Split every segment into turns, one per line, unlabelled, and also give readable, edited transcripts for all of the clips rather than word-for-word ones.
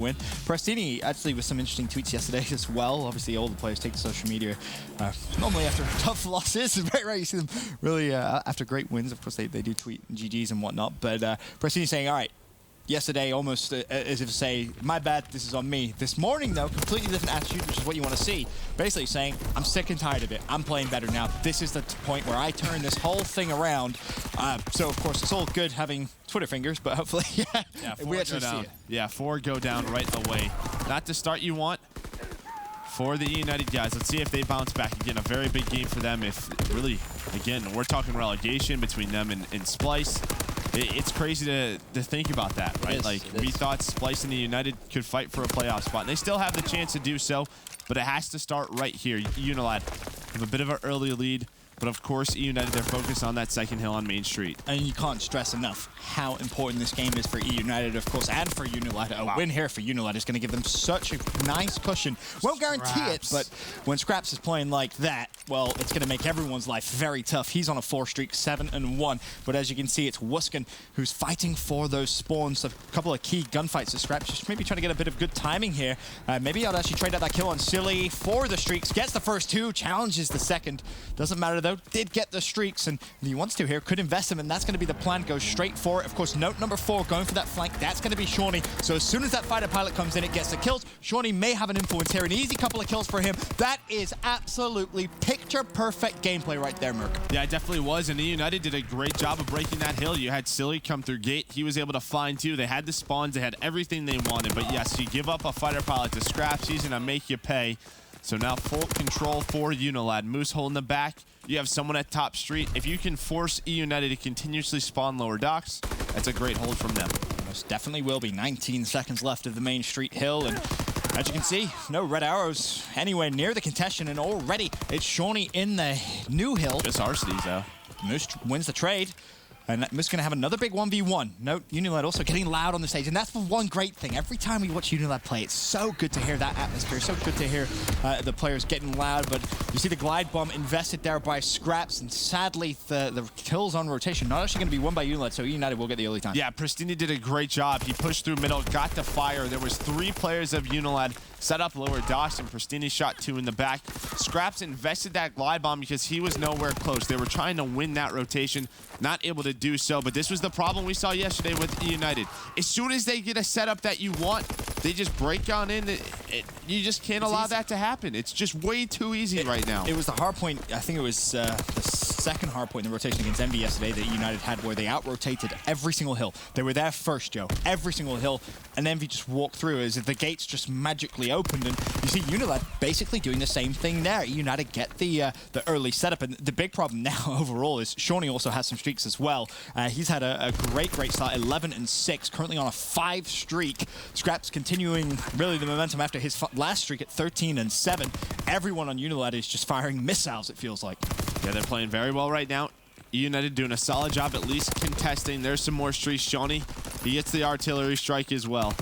win. Prestini actually with some interesting tweets yesterday as well. Obviously, all the players take to social media. Normally after tough losses, it's very rare you see them really after great wins. Of course, they do tweet GGs and whatnot. But Prestini saying, all right, yesterday almost as if to say, my bad, this is on me. This morning, though, completely different attitude, which is what you want to see. Basically saying, I'm sick and tired of it. I'm playing better now. This is the point where I turn this whole thing around. So, of course, it's all good having Twitter fingers, but hopefully, we actually see it.
Yeah, 4 go down right away. Not the start you want for the eUNITED guys. Let's see if they bounce back again. A very big game for them. If really, again, we're talking relegation between them and Splice. It's crazy to think about that, right? We thought Splice and the eUNITED could fight for a playoff spot, and they still have the chance to do so, but it has to start right here. UNILAD have a bit of an early lead, but of course, eUNITED, they're focused on that second hill on Main Street.
And you can't stress enough how important this game is for eUNITED, of course, and for UNILAD. A win here for UNILAD is going to give them such a nice cushion. Won't guarantee it, but when Scraps is playing like that, well, it's going to make everyone's life very tough. He's on a 4 streak, 7-1. But as you can see, it's Wuskin who's fighting for those spawns. A couple of key gunfights to Scraps, just maybe trying to get a bit of good timing here. Maybe I'll actually trade out that kill on Silly for the streaks. Gets the first 2, challenges the second. Doesn't matter though. Did get the streaks, and if he wants to here, could invest him, and that's going to be the plan. Goes straight for it. Of course, note number 4, going for that flank. That's going to be Shawnee. So as soon as that fighter pilot comes in, it gets the kills. Shawnee may have an influence here. An easy couple of kills for him. That is absolutely picture-perfect gameplay right there, Merc.
Yeah, it definitely was, and eUNITED did a great job of breaking that hill. You had Silly come through gate. He was able to find 2. They had the spawns. They had everything they wanted, but yes, you give up a fighter pilot to Scraps. He's going to make you pay. So now full control for UNILAD. Moose holding the back. You have someone at top street. If you can force eUNITED to continuously spawn lower docks, that's a great hold from them.
Most definitely will be. 19 seconds left of the Main Street hill, and as you can see, no red arrows anywhere near the contention, and already it's Shawnee in the new hill.
Just Ardennes, though.
Moose wins the trade. And Moose going to have another big 1v1. Note, UNILAD also getting loud on the stage. And that's the one great thing. Every time we watch UNILAD play, it's so good to hear that atmosphere. So good to hear the players getting loud. But you see the glide bomb invested there by Scraps. And sadly, the kills on rotation not actually going to be won by UNILAD. So eUNITED will get the early time.
Yeah, Prestini did a great job. He pushed through middle, got the fire. There was 3 players of UNILAD set up lower docks, and Prestini shot 2 in the back. Scraps invested that glide bomb because he was nowhere close. They were trying to win that rotation, not able to do so, but this was the problem we saw yesterday with eUNITED. As soon as they get a setup that you want, they just break on in. You just can't allow that to happen. It's just way too easy right now.
It was the Hardpoint, I think it was the second Hardpoint in the rotation against Envy yesterday that eUNITED had, where they out-rotated every single hill. They were there first, Joe. Every single hill, and Envy just walked through as if the gates just magically opened. And you see UNILAD basically doing the same thing there. eUNITED get the early setup, and the big problem now overall is Shawnee also has some streaks as well. He's had a great start, 11-6, currently on a 5 streak. Scraps continuing really the momentum after his last streak at 13-7. Everyone on UNILAD is just firing missiles, it feels like.
Yeah, they're playing very well right now. eUNITED doing a solid job at least contesting. There's some more streaks. Shawnee, he gets the artillery strike as well.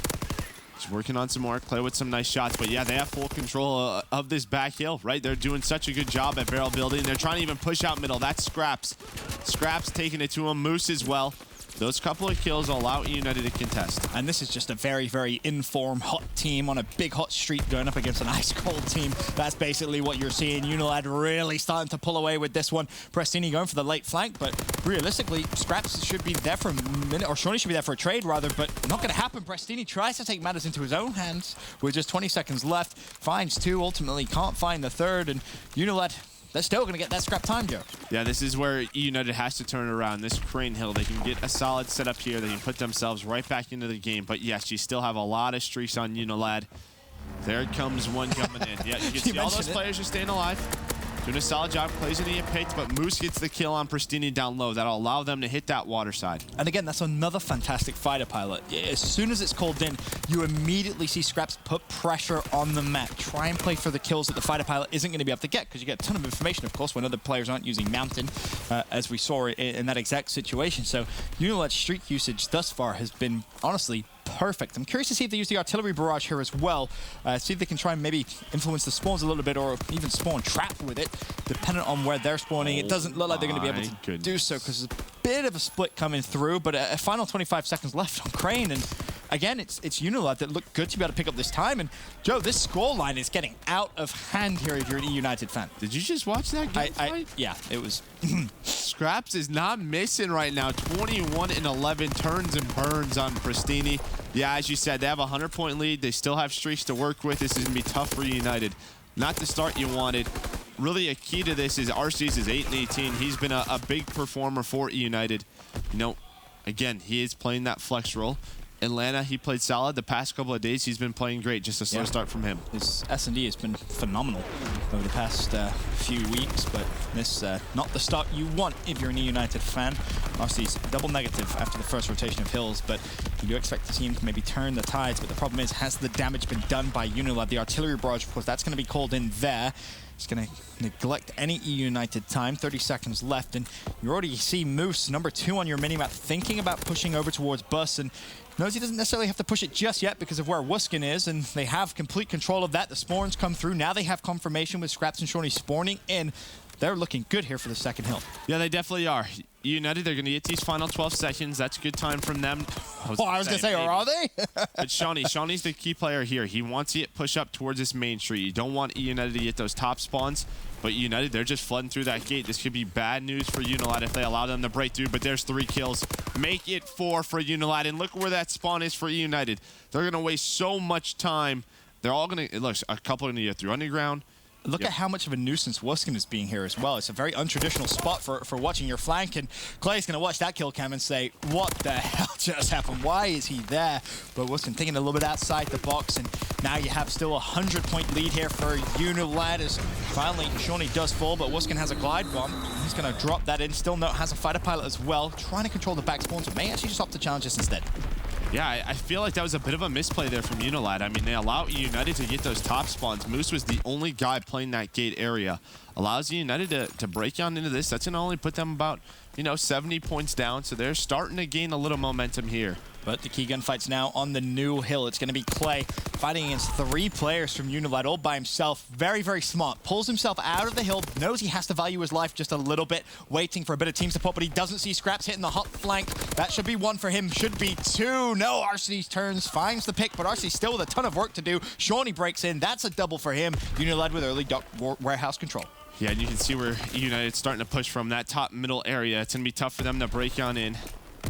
He's working on some more, play with some nice shots, but yeah, they have full control of this back hill, right? They're doing such a good job at barrel building. They're trying to even push out middle. That's Scraps. Scraps taking it to him. Moose as well. Those couple of kills allow eUNITED to contest.
And this is just a very, very informed, hot team on a big hot streak going up against an ice-cold team. That's basically what you're seeing. UNILAD really starting to pull away with this one. Prestini going for the late flank, but realistically, Scraps should be there for a minute, or Shawnee should be there for a trade, rather, but not going to happen. Prestini tries to take matters into his own hands with just 20 seconds left. Finds 2, ultimately can't find the 3rd, and UNILAD, they're still going to get that scrap time, Joe.
Yeah, this is where eUNITED has to turn it around. This crane hill, they can get a solid setup here. They can put themselves right back into the game. But yes, you still have a lot of streaks on UNILAD. There comes one coming in. Yeah, you can see all those players are staying alive. Doing a solid job, plays into get picked, but Moose gets the kill on Prestini down low. That'll allow them to hit that water side.
And again, that's another fantastic fighter pilot. As soon as it's called in, you immediately see Scraps put pressure on the map. Try and play for the kills that the fighter pilot isn't going to be able to get, because you get a ton of information, of course, when other players aren't using Mountain, as we saw in that exact situation. So UNILAD's streak usage thus far has been, honestly, perfect. I'm curious to see if they use the artillery barrage here as well. See if they can try and maybe influence the spawns a little bit, or even spawn trap with it, dependent on where they're spawning. It doesn't look like they're going to be able to do so, because there's a bit of a split coming through, but a final 25 seconds left on Crane, and again, it's UNILAD that look good to be able to pick up this time. And Joe, this scoreline is getting out of hand here if you're an eUNITED fan.
Did you just watch that game?
Yeah, it was.
Scraps is not missing right now. 21-11 turns and burns on Pristini. Yeah, as you said, they have a 100-point lead. They still have streaks to work with. This is going to be tough for UNITED. Not the start you wanted. Really, a key to this is RC's is 8-18. He's been a big performer for UNITED. You know, again, he is playing that flex role. Atlanta, he played solid. The past couple of days, he's been playing great. Just a slow start from him.
His S&D has been phenomenal over the past few weeks, but this not the start you want if you're an eUNITED fan. Obviously, he's double negative after the first rotation of Hills, but you do expect the team to maybe turn the tides. But the problem is, has the damage been done by UNILAD? The artillery barrage, of course, that's going to be called in there. It's going to neglect any eUNITED time. 30 seconds left, and you already see Moose, number 2 on your minimap, thinking about pushing over towards Bus, and knows he doesn't necessarily have to push it just yet because of where Wuskin is, and they have complete control of that. The spawns come through. Now they have confirmation with Scraps and Shawnee spawning in. They're looking good here for the second hill.
Yeah, they definitely are. UNITED, they're going to get these final 12 seconds. That's a good time from them.
I was going to say, or are they?
But Shawnee's the key player here. He wants to push up towards this main street. You don't want UNITED to get those top spawns, but UNITED, they're just flooding through that gate. This could be bad news for UNILAD if they allow them to break through, but there's 3 kills. Make it 4 for UNILAD, and look where that spawn is for UNITED. They're going to waste so much time. They're all going to, look, a couple are going to get through underground.
Look at how much of a nuisance Wuskin is being here as well. It's a very untraditional spot for watching your flank, and Clay's going to watch that kill cam and say, what the hell just happened? Why is he there? But Wuskin thinking a little bit outside the box, and now you have still a 100-point lead here for UNILAD as finally Shawnee does fall, but Wuskin has a glide bomb. He's going to drop that in. Still has a fighter pilot as well, trying to control the back spawns, but may actually just opt to challenge this instead.
Yeah, I feel like that was a bit of a misplay there from UNILAD. I mean, they allow UNITED to get those top spawns. Moose was the only guy playing that gate area. Allows UNITED to break on into this. That's going to only put them about, 70 points down. So they're starting to gain a little momentum here.
But the key gunfight's now on the new hill. It's going to be Clay fighting against 3 players from UNILAD all by himself. Very, very smart. Pulls himself out of the hill. Knows he has to value his life just a little bit. Waiting for a bit of team support, but he doesn't see Scraps hitting the hot flank. That should be 1 for him. Should be 2. No, RC turns, finds the pick, but RC still with a ton of work to do. Shawnee breaks in. That's a double for him. UNILAD with early warehouse control.
Yeah, and you can see where UNITED's starting to push from that top middle area. It's going to be tough for them to break on in.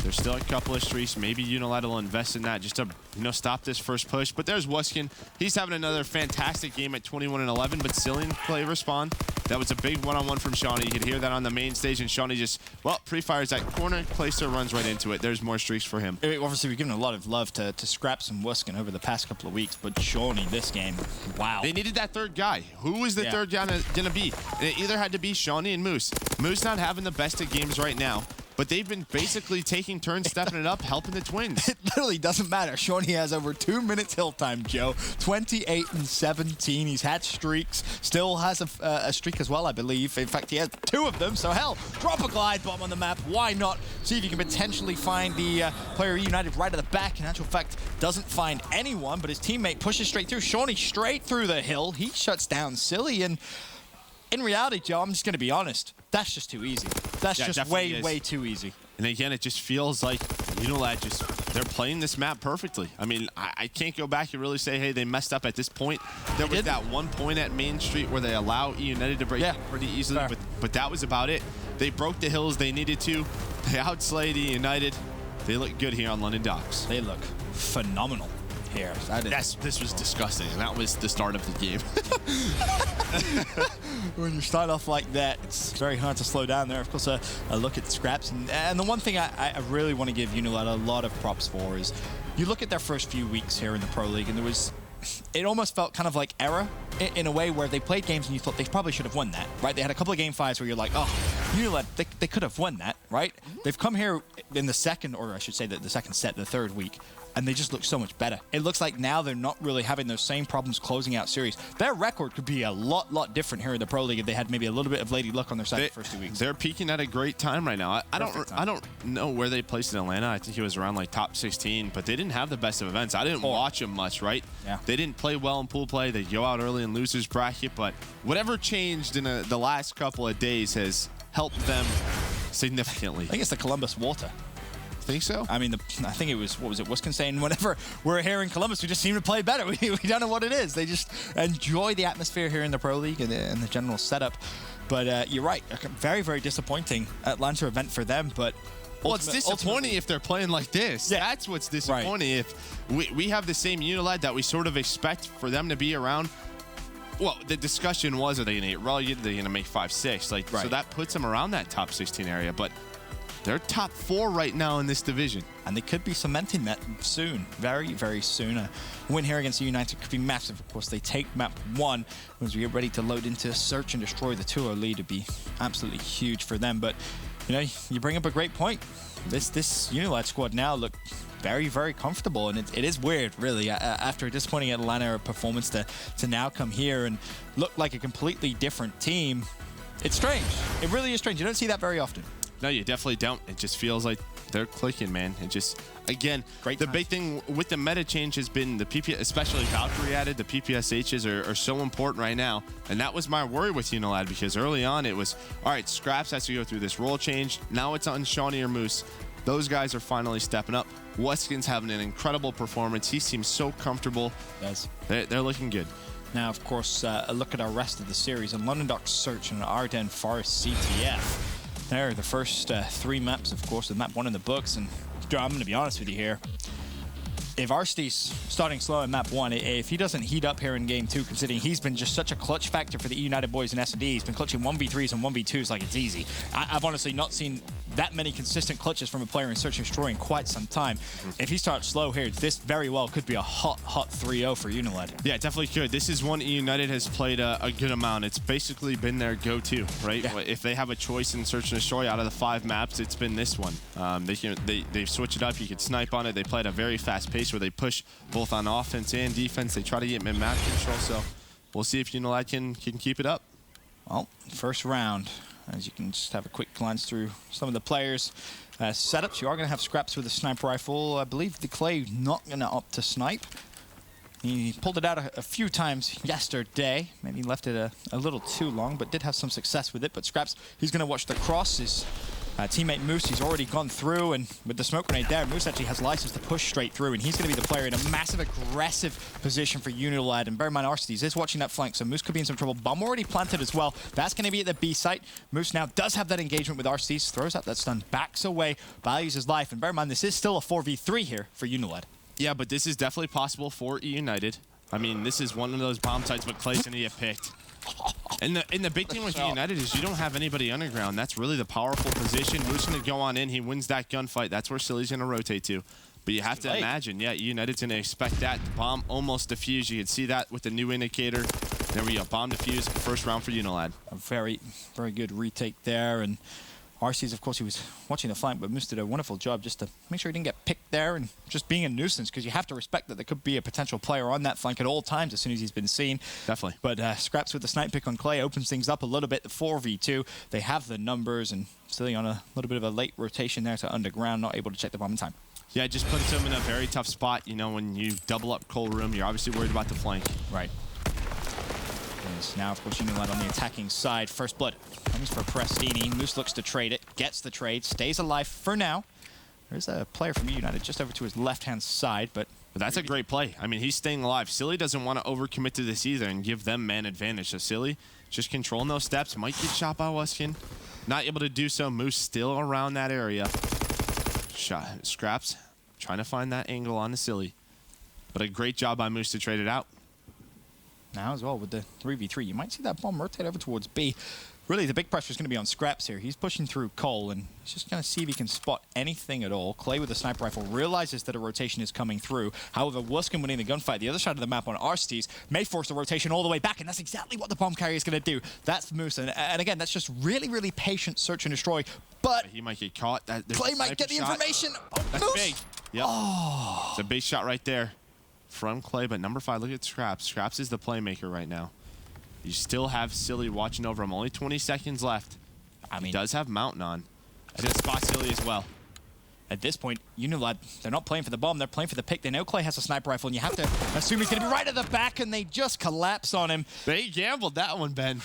There's still a couple of streaks. Maybe UNILAD will invest in that just to, stop this first push. But there's Wuskin. He's having another fantastic game at 21-11, but Cillian play respond. That was a big one-on-one from Shawnee. You could hear that on the main stage, and Shawnee just, pre-fires that corner. Clayster runs right into it. There's more streaks for him.
Obviously, we've given a lot of love to Scraps and Wuskin over the past couple of weeks, but Shawnee, this game, wow.
They needed that third guy. Who was the third guy going to be? It either had to be Shawnee and Moose. Moose not having the best of games right now, but they've been basically taking turns, stepping it up, helping the Twins.
It literally doesn't matter. Shawnee has over 2 minutes hill time, Joe. 28-17. He's had streaks. Still has a streak as well, I believe. In fact, he has 2 of them. So, hell, drop a glide bomb on the map. Why not? See if you can potentially find the player UNITED right at the back. In actual fact, doesn't find anyone, but his teammate pushes straight through. Shawnee straight through the hill. He shuts down Silly, and in reality, Joe, I'm just going to be honest. That's just too easy. That's just way too easy.
And again, it just feels like UNILAD they're playing this map perfectly. I mean, I can't go back and really say, hey, they messed up at this point. There was that one point at Main Street where they allow eUNITED to break pretty easily, but that was about it. They broke the hills they needed to. They outslayed eUNITED. They look good here on London Docks.
They look phenomenal here.
This was disgusting, and that was the start of the game.
When you start off like that, it's very hard to slow down there. Of course, a look at Scraps. And the one thing I really want to give UNILAD a lot of props for is you look at their first few weeks here in the Pro League, and it almost felt kind of like error in a way where they played games and you thought they probably should have won that, right? They had a couple of game 5s where you're like, oh, UNILAD, they could have won that, right? They've come here in the second, or I should say the second set, the 3rd week, and they just look so much better. It looks like now they're not really having those same problems closing out series. Their record could be a lot different here in the Pro League if they had maybe a little bit of lady luck on their side the first 2 weeks.
They're peaking at a great time right now. I don't know where they placed in Atlanta. I think it was around like top 16, but they didn't have the best of events. I didn't watch them much, right?
Yeah.
They didn't play well in pool play. They go out early in losers bracket, but whatever changed in the last couple of days has helped them significantly.
I think it's the Columbus water.
Think so?
I mean, I think it was, what was it, Wisconsin saying, whenever we're here in Columbus, we just seem to play better. We don't know what it is. They just enjoy the atmosphere here in the Pro League and the general setup. But you're right, a very, very disappointing Atlanta event for them. But
well, it's disappointing if they're playing like this. Yeah. That's what's disappointing. Right. If we have the same UNILAD that we sort of expect for them to be around. Well, the discussion was, are they going to get relegated? Are they going to make 5-6? Like, so that puts them around that top 16 area. But they're top 4 right now in this division.
And they could be cementing that soon, very, very soon. A win here against United could be massive. Of course, they take map 1 as we get ready to load into search and destroy the 2-0 lead. It'd be absolutely huge for them. But, you know, you bring up a great point. This UNILAD squad now look very, very comfortable, and it is weird, really, after a disappointing Atlanta performance to now come here and look like a completely different team. It's strange. It really is strange. You don't see that very often.
No, you definitely don't. It just feels like they're clicking, man. It just, again, the big thing with the meta change has been the PPS, especially Valkyrie added, the PPSHs are so important right now. And that was my worry with UNILAD, because early on it was, all right, Scraps has to go through this role change. Now it's on Shawnee or Moose. Those guys are finally stepping up. Weskin's having an incredible performance. He seems so comfortable.
Yes.
They're looking good.
Now, of course, a look at our rest of the series. In London Dock Search and Ardennes Forest CTF. There are the first 3 maps, of course, with map 1 in the books. And I'm going to be honest with you here. If Arsty's starting slow in map 1, if he doesn't heat up here in game 2, considering he's been just such a clutch factor for the eUNITED boys in S&D, he's been clutching 1v3s and 1v2s like it's easy. I've honestly not seen that many consistent clutches from a player in Search and Destroy in quite some time. If he starts slow here, this very well could be a hot 3-0 for UNILAD.
Yeah, it definitely could. This is one eUNITED has played a good amount. It's basically been their go-to, right? Yeah. If they have a choice in Search and Destroy out of the 5 maps, it's been this one. They switch it up. You can snipe on it. They play at a very fast pace where they push both on offense and defense. They try to get map control, so we'll see if UNILAD can keep it up.
Well, first round, as you can just have a quick glance through some of the players' setups. You are going to have Scraps with a sniper rifle. I believe the Clay not going to opt to snipe. He pulled it out a few times yesterday. Maybe left it a little too long, but did have some success with it. But Scraps, he's going to watch the cross. His teammate Moose, he's already gone through, and with the smoke grenade there, Moose actually has license to push straight through, and he's going to be the player in a massive aggressive position for UNILAD. And bear in mind, Arsty's is watching that flank, so Moose could be in some trouble. Bomb already planted as well. That's going to be at the B site. Moose now does have that engagement with Arsty's, throws out that stun, backs away, values his life. And bear in mind, this is still a 4v3 here for UNILAD.
Yeah, but this is definitely possible for eUNITED. I mean, this is one of those bomb sites, but Clay's going to get picked. And the big thing with eUNITED is you don't have anybody underground. That's really the powerful position. Moose going to go on in. He wins that gunfight. That's where Silly's going to rotate to. But you have to imagine, yeah, eUNITED's going to expect that. The bomb almost defused. You can see that with the new indicator. There we go. Bomb defused. First round for UNILAD.
A very, very good retake there. And Arsty's, of course, he was watching the flank, but Moose did a wonderful job just to make sure he didn't get picked there and just being a nuisance, because you have to respect that there could be a potential player on that flank at all times as soon as he's been seen.
Definitely.
But Scraps with the snipe pick on Clay opens things up a little bit. The 4v2, they have the numbers, and Silly on a little bit of a late rotation there to underground, not able to check the bomb in time.
Yeah, it just puts him in a very tough spot. You know, when you double up Cole Room, you're obviously worried about the flank.
Right. Now, of course, UNILAD on the attacking side. First blood comes for Prestini. Moose looks to trade it, gets the trade, stays alive for now. There's a player from eUNITED just over to his left-hand side, but
that's a great play. I mean, he's staying alive. Silly doesn't want to overcommit to this either and give them man advantage. So Silly just controlling those steps. Might get shot by Weskin. Not able to do so. Moose still around that area. Shot. Scraps trying to find that angle on the Silly. But a great job by Moose to trade it out.
Now as well with the 3v3, you might see that bomb rotate over towards B. Really, the big pressure is going to be on Scraps here. He's pushing through Cole, and he's just going to see if he can spot anything at all. Clay with the sniper rifle realizes that a rotation is coming through. However, Wuskin winning the gunfight, the other side of the map on Arsty's, may force the rotation all the way back, and that's exactly what the bomb carrier is going to do. That's Moose, and again, that's just really, really patient search and destroy. But
he might get caught.
Clay might get the information. Oh,
that's
Moose.
Big. Yep. Oh. It's a big shot right there from Clay, but number 5, look at Scraps. Scraps is the playmaker right now. You still have Silly watching over him. Only 20 seconds left. I mean, he does have Mountain on. He's going to spot Silly as well.
At this point, UNILAD, they're not playing for the bomb. They're playing for the pick. They know Clay has a sniper rifle, and you have to assume he's going to be right at the back, and they just collapse on him.
They gambled that one, Ben.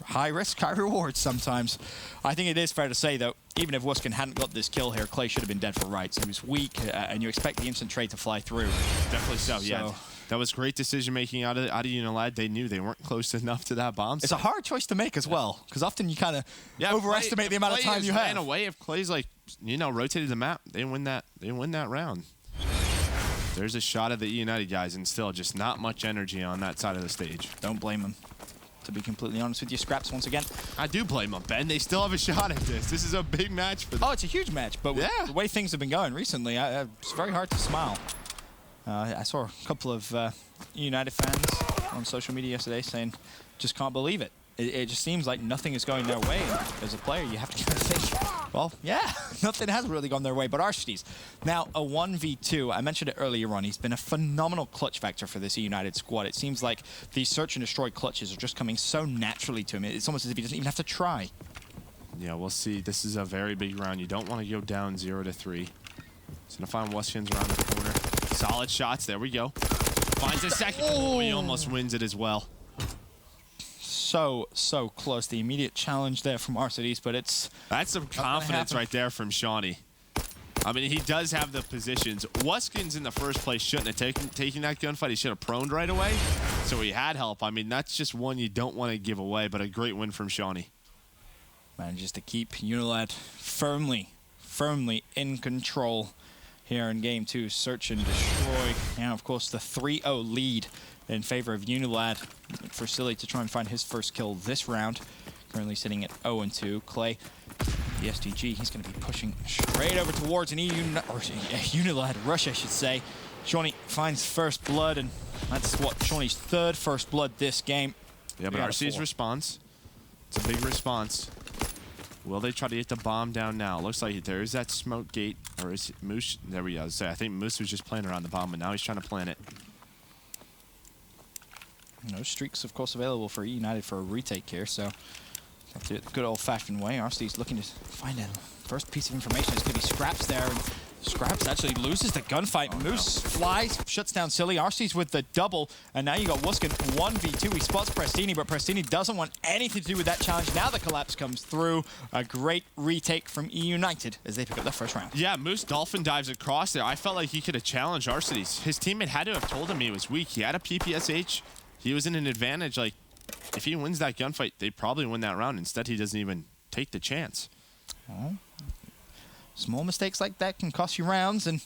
high risk, high reward sometimes. I think it is fair to say, though, even if Wuskin hadn't got this kill here, Clay should have been dead for rights. He was weak, and you expect the instant trade to fly through.
Definitely so, yeah. That was great decision-making out of UNILAD. They knew they weren't close enough to that bomb.
It's a hard choice to make as well, because often you kind of overestimate the amount of time you have.
Ran away. If Clay's like, rotated the map, they win that round. There's a shot of the eUNITED guys, and still just not much energy on that side of the stage.
Don't blame them. To be completely honest with you, Scraps once again.
I do blame them, Ben. They still have a shot at this. This is a big match for them.
Oh, it's a huge match, but with the way things have been going recently, it's very hard to smile. I saw a couple of eUNITED fans on social media yesterday saying, just can't believe it. It just seems like nothing is going their way. And as a player, you have to kind of think, well, yeah, nothing has really gone their way. But Ardennes, now a 1v2, I mentioned it earlier on, he's been a phenomenal clutch factor for this eUNITED squad. It seems like these search and destroy clutches are just coming so naturally to him. It's almost as if he doesn't even have to try.
Yeah, we'll see. This is a very big round. You don't want to go down 0-3. He's going to find Wuskin's around the corner. Solid shots. There we go. Finds a second. Oh, he almost wins it as well.
So close. The immediate challenge there from Ardennes, but it's...
That's some confidence right there from Shawnee. I mean, he does have the positions. Wuskin's in the first place shouldn't have taken that gunfight. He should have proned right away, so he had help. I mean, that's just one you don't want to give away, but a great win from Shawnee.
Manages to keep UNILAD firmly in control here in game 2. Search and destroy. Now, of course, the 3-0 lead in favor of UNILAD for Silly to try and find his first kill this round. Currently sitting at 0-2. Clay, the SDG, he's going to be pushing straight over towards an UNILAD rush, I should say. Shawnee finds first blood, and that's what Shawnee's third first blood this game.
Yeah, but RC's response, it's a big response. Will they try to get the bomb down now? Looks like there is that smoke gate, or is it Moose? There we go. I think Moose was just playing around the bomb, but now he's trying to plant it.
No streaks, of course, available for eUNITED for a retake here, so that's it the good old-fashioned way. Ardennes looking to find a first piece of information. It's going to be Scraps there, and Scraps actually loses the gunfight. Moose flies, shuts down Silly. Ardennes with the double, and now you got Wuskin 1v2. He spots Prestini, but Prestini doesn't want anything to do with that challenge. Now the collapse comes through. A great retake from eUNITED as they pick up their first round.
Yeah, Moose dolphin dives across there. I felt like he could have challenged Ardennes. His teammate had to have told him he was weak. He had a PPSH. He was in an advantage. Like, if he wins that gunfight, they probably win that round. Instead, he doesn't even take the chance.
Oh. Small mistakes like that can cost you rounds, and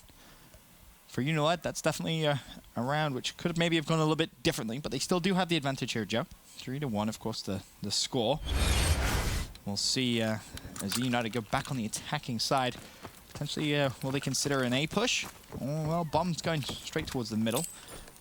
for UNILAD, that's definitely a round which could have maybe have gone a little bit differently, but they still do have the advantage here, Joe. 3-1, of course, the score. We'll see as eUNITED go back on the attacking side. Potentially, will they consider an A push? Oh, well, bomb's going straight towards the middle.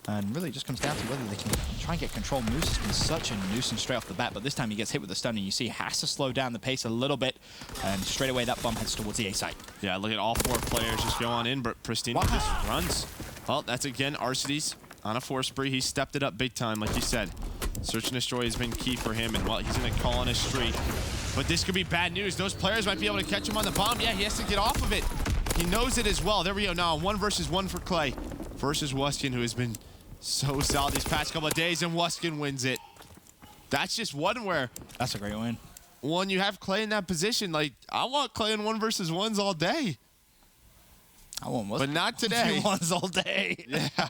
And really just comes down to whether they can try and get control. Moose has been such a nuisance straight off the bat, but this time he gets hit with the stun, and you see he has to slow down the pace a little bit, and straight away that bomb heads towards the A site. Yeah,
look at all 4 players just go on in, but Pristine just runs. Well, that's again Ardennes on a 4 spree. He stepped it up big time, like you said. Search and destroy has been key for him, and well, he's going to call on a streak. But this could be bad news. Those players might be able to catch him on the bomb. Yeah, he has to get off of it. He knows it as well. There we go now. 1 versus 1 for Clay versus Wuskin, who has been so solid these past couple of days, and Wuskin wins it. That's just one where...
That's a great win.
When you have Clay in that position, like, I want Clay in 1 versus 1s all day.
I want Wuskin.
But not today.
1s all day.
Yeah.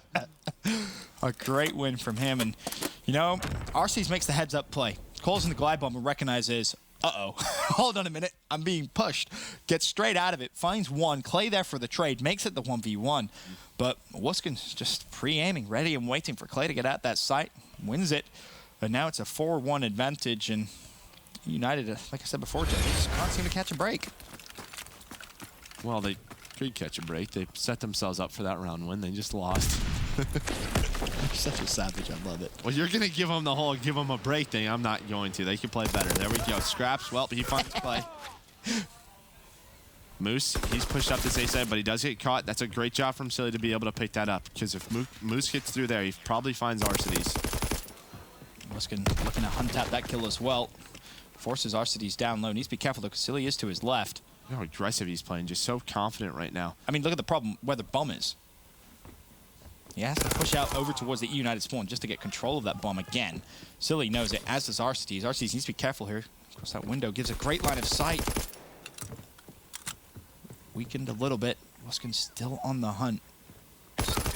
A great win from him. And, you know, Ardennes makes the heads-up play. Calls in the glide bomb and recognizes, uh-oh, hold on a minute, I'm being pushed. Gets straight out of it, finds 1. Clay there for the trade, makes it the 1v1. But Wuskin's just pre-aiming, ready and waiting for Clay to get at that site. Wins it. And now it's a 4-1 advantage. And UNITED, like I said before, Jeff, they just can't seem to catch a break.
Well, they could catch a break. They set themselves up for that round win. They just lost.
You're such a savage. I love it.
Well, you're going to give them the whole give them a break thing. I'm not going to. They can play better. There we go. Scraps. Well, he finds play. Moose, he's pushed up this A side, but he does get caught. That's a great job from Silly to be able to pick that up, because if Moose gets through there, he probably finds Ardennes.
Wuskin looking to hunt out that kill as well. Forces Ardennes down low. Needs to be careful, though, because Silly is to his left.
Look how aggressive he's playing. Just so confident right now.
I mean, look at the problem where the bomb is. He has to push out over towards the eUNITED spawn just to get control of that bomb again. Silly knows it, as does Arcides. Arcides needs to be careful here. Of course, that window gives a great line of sight. Weakened a little bit. Wuskin's still on the hunt.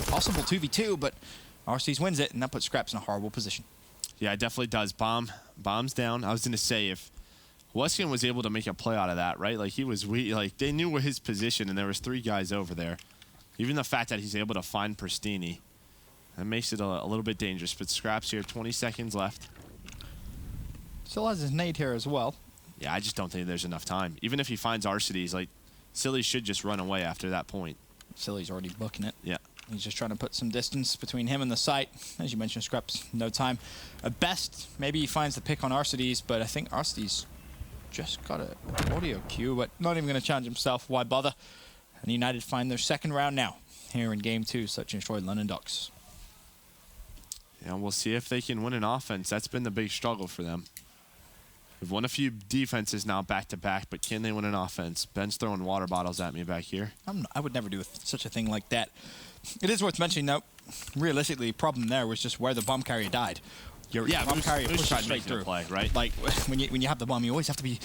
Possible 2v2, but Arcides wins it, and that puts Scraps in a horrible position.
Yeah, it definitely does. Bomb's down. I was going to say, if Wuskin was able to make a play out of that, right? Like, he was weak. Like, they knew his position, and there was 3 guys over there. Even the fact that he's able to find Pristini, that makes it a little bit dangerous. But Scraps here, 20 seconds left.
Still has his nade here as well.
Yeah, I just don't think there's enough time. Even if he finds Arcides, like, Silly should just run away after that point.
Silly's already booking it.
Yeah.
He's just trying to put some distance between him and the site. As you mentioned, Scraps, no time. At best, maybe he finds the pick on Arcides, but I think Arcides just got an audio cue, but not even going to challenge himself. Why bother? And United find their second round now here in Game 2, Search and Destroy London Docks.
Yeah, we'll see if they can win an offense. That's been the big struggle for them. They've won a few defenses now back-to-back, but can they win an offense? Ben's throwing water bottles at me back here.
I would never do such a thing like that. It is worth mentioning, though, realistically, the problem there was just where the bomb carrier died. Your bomb carrier pushes straight through.
Play, right?
Like, when you have the bomb, you always have to be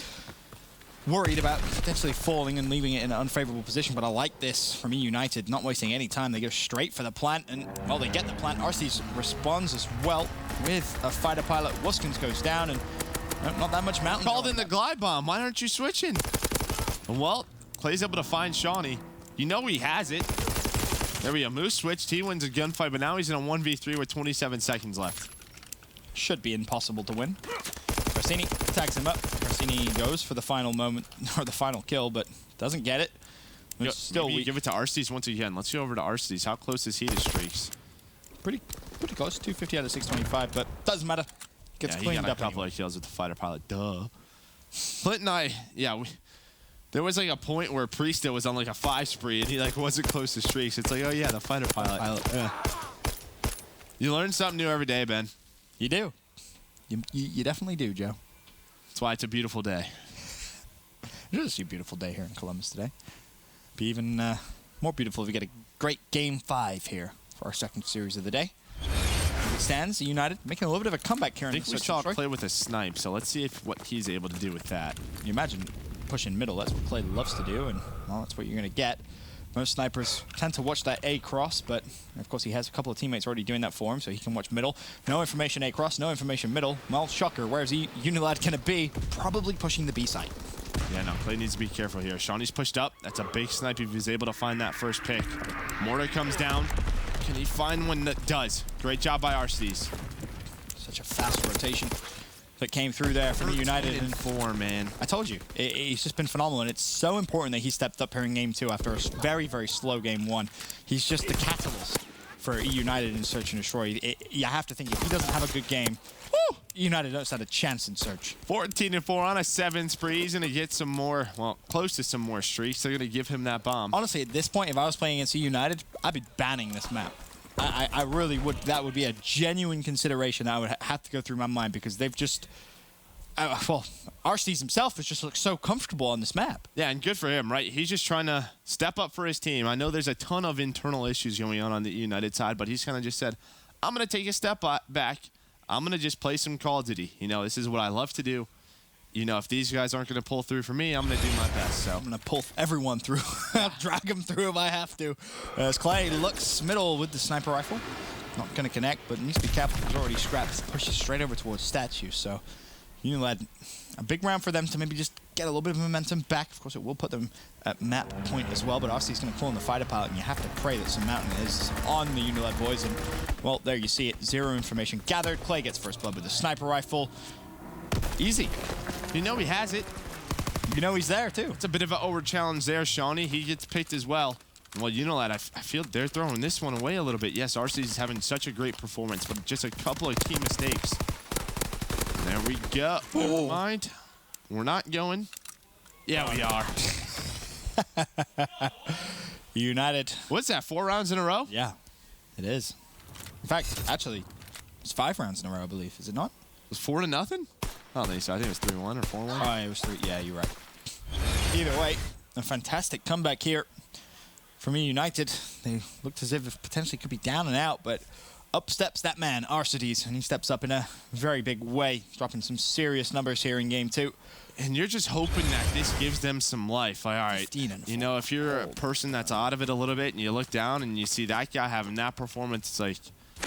worried about potentially falling and leaving it in an unfavorable position, but I like this from eUNITED, not wasting any time. They go straight for the plant, and, well, they get the plant. Arcides responds as well with a fighter pilot. Wuskins goes down, and not that much mountain.
Called in the glide bomb. Why aren't you switching? Well, Clay's able to find Shawnee. You know he has it. There we go. Moose switched. He wins a gunfight, but now he's in a 1v3 with 27 seconds left.
Should be impossible to win. Carsini tags him up. Carsini goes for the final moment, or the final kill, but doesn't get it.
Yo,
still weak.
Give it to Arcides once again. Let's go over to Arcides. How close is he to streaks?
Pretty close. 250 out of 625, but doesn't matter. Gets cleaned
he got a
up
couple
anyway.
of kills with the fighter pilot. Duh. Clint and I, yeah, there was like a point where Priesta was on like a 5 spree and he like wasn't close to streaks. It's like, oh yeah, the fighter pilot. Yeah. You learn something new every day, Ben.
You do. You definitely do, Joe.
That's why it's a beautiful day.
It is a beautiful day here in Columbus today. Be even more beautiful if we get a great Game 5 here for our second series of the day. It stands, United making a little bit of a comeback here.
I think we saw Clay with a snipe, so let's see what he's able to do with that.
You imagine pushing middle. That's what Clay loves to do, and, well, that's what you're going to get. Most snipers tend to watch that A cross, but of course he has a couple of teammates already doing that for him, so he can watch middle. No information A cross, no information middle. Well, shocker, where's UNILAD going to be? Probably pushing the B site.
Yeah, no, Clay needs to be careful here. Shawnee's pushed up. That's a big snipe if he's able to find that first pick. Mortar comes down. Can he find one that does? Great job by Arcides.
Such a fast rotation that came through there from United.
In 4, man.
I told you, he's just been phenomenal, and it's so important that he stepped up here in Game 2 after a very, very slow Game 1. He's just the catalyst for eUNITED in Search and Destroy. You have to think if he doesn't have a good game, United don't stand a chance in Search.
14-4 on a 7 spree. He's going to get some more, well, close to some more streaks. They're going to give him that bomb.
Honestly, at this point, if I was playing against eUNITED, I'd be banning this map. I really would. That would be a genuine consideration that I would have to go through my mind, because they've just... well, Arcides himself has just looked so comfortable on this map.
Yeah, and good for him, right? He's just trying to step up for his team. I know there's a ton of internal issues going on the United side, but he's kind of just said, I'm going to take a step back. I'm going to just play some Call of Duty. You know, this is what I love to do. You know, if these guys aren't going to pull through for me, I'm going to do my best. So
I'm going to pull everyone through. I'll drag them through if I have to. As Clay looks middle with the sniper rifle. Not going to connect, but needs to be careful. He's already scrapped. Pushes straight over towards statue. So UNILAD, a big round for them to maybe just get a little bit of momentum back. Of course, it will put them at map point as well, but Arcides going to pull in the fighter pilot, and you have to pray that some mountain is on the UNILAD boys. And, well, there you see it. Zero information gathered. Clay gets first blood with the sniper rifle. Easy.
You know he has it.
You know he's there, too.
It's a bit of an over challenge there, Shawnee. He gets picked as well. Well, UNILAD, I feel they're throwing this one away a little bit. Yes, Arcides is having such a great performance, but just a couple of key mistakes. There we go. Never mind. We're not going. Yeah, we are.
United.
What's that, 4 rounds in a row?
Yeah, it is. In fact, actually, it's 5 rounds in a row, I believe. Is it not?
It was 4-0? I don't think so. I think it was 3-1 or 4-1.
Oh, it was 3. Yeah, you're right. Either way, a fantastic comeback here from from eUNITED. They looked as if it potentially could be down and out, but up steps that man, Ardennes, and he steps up in a very big way, dropping some serious numbers here in game 2.
And you're just hoping that this gives them some life. Like, all right, you know, if you're a person that's out of it a little bit and you look down and you see that guy having that performance, it's like,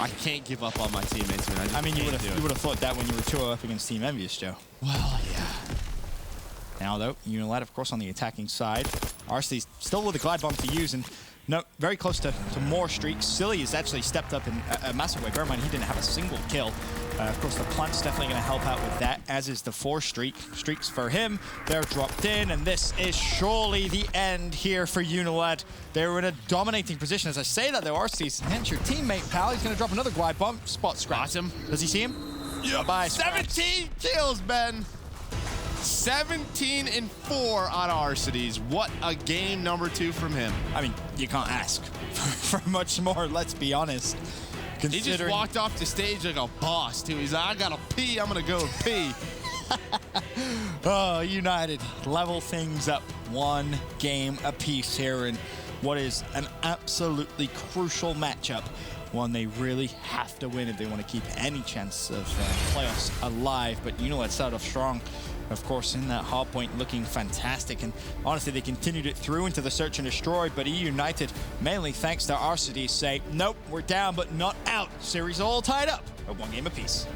I can't give up on my teammates, man.
I mean, you would have thought that when you were 2-0 up against Team Envious, Joe.
Well, yeah.
Now, though, UNILAD, of course, on the attacking side. Ardennes still with a glide bomb to use, and no, very close to more streaks. Silly has actually stepped up in a massive way. Bear in mind, he didn't have a single kill. Of course, the plant's definitely going to help out with that, as is the 4 streaks for him. They're dropped in, and this is surely the end here for UNILAD. They were in a dominating position. As I say that, though, Ardennes, hence your teammate, pal. He's going to drop another glide bomb. Spot Scraps.
Him.
Does he see him?
Yeah.
Bye,
17 kills, Ben. 17 and 4 on Ardennes. What a game number 2 from him.
I mean, you can't ask for much more, let's be honest.
He just walked off the stage like a boss, too. He's like, I gotta pee, I'm gonna go pee.
Oh, United level things up 1 game apiece here in what is an absolutely crucial matchup. One they really have to win if they want to keep any chance of playoffs alive. But UNILAD started off strong, of course, in that Hardpoint, looking fantastic. And honestly, they continued it through into the search and destroy. But eUNITED, mainly thanks to Ardennes, say, nope, we're down but not out. Series all tied up at 1 game apiece.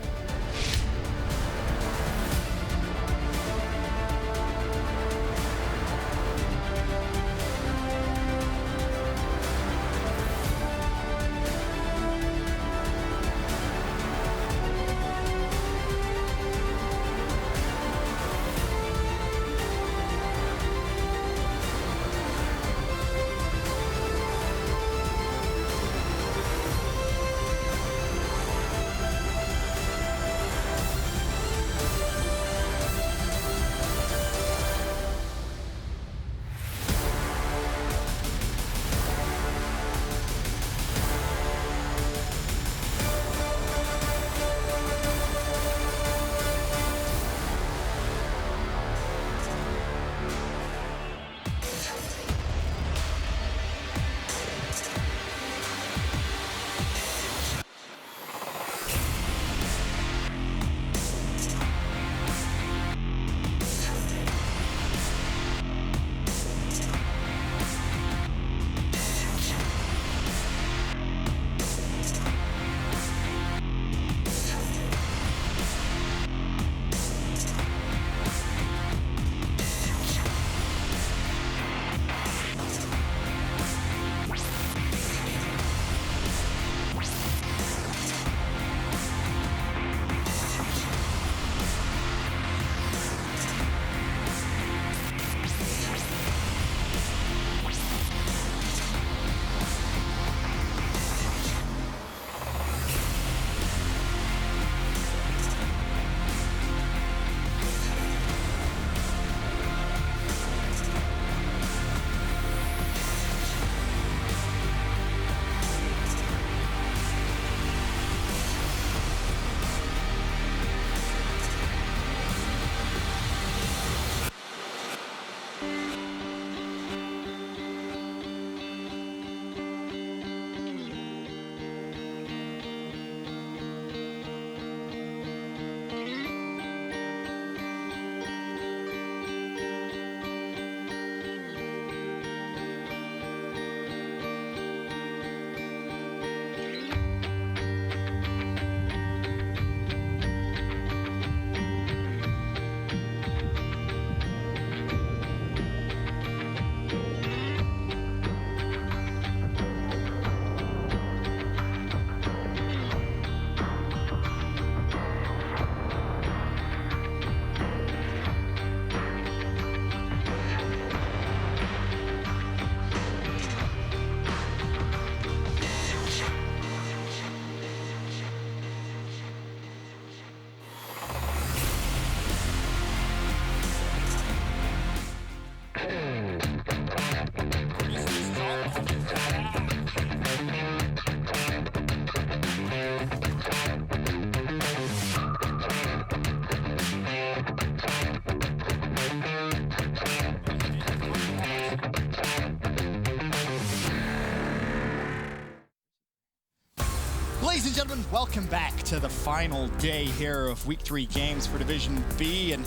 and gentlemen, welcome back to the final day here of Week 3 games for Division B. And,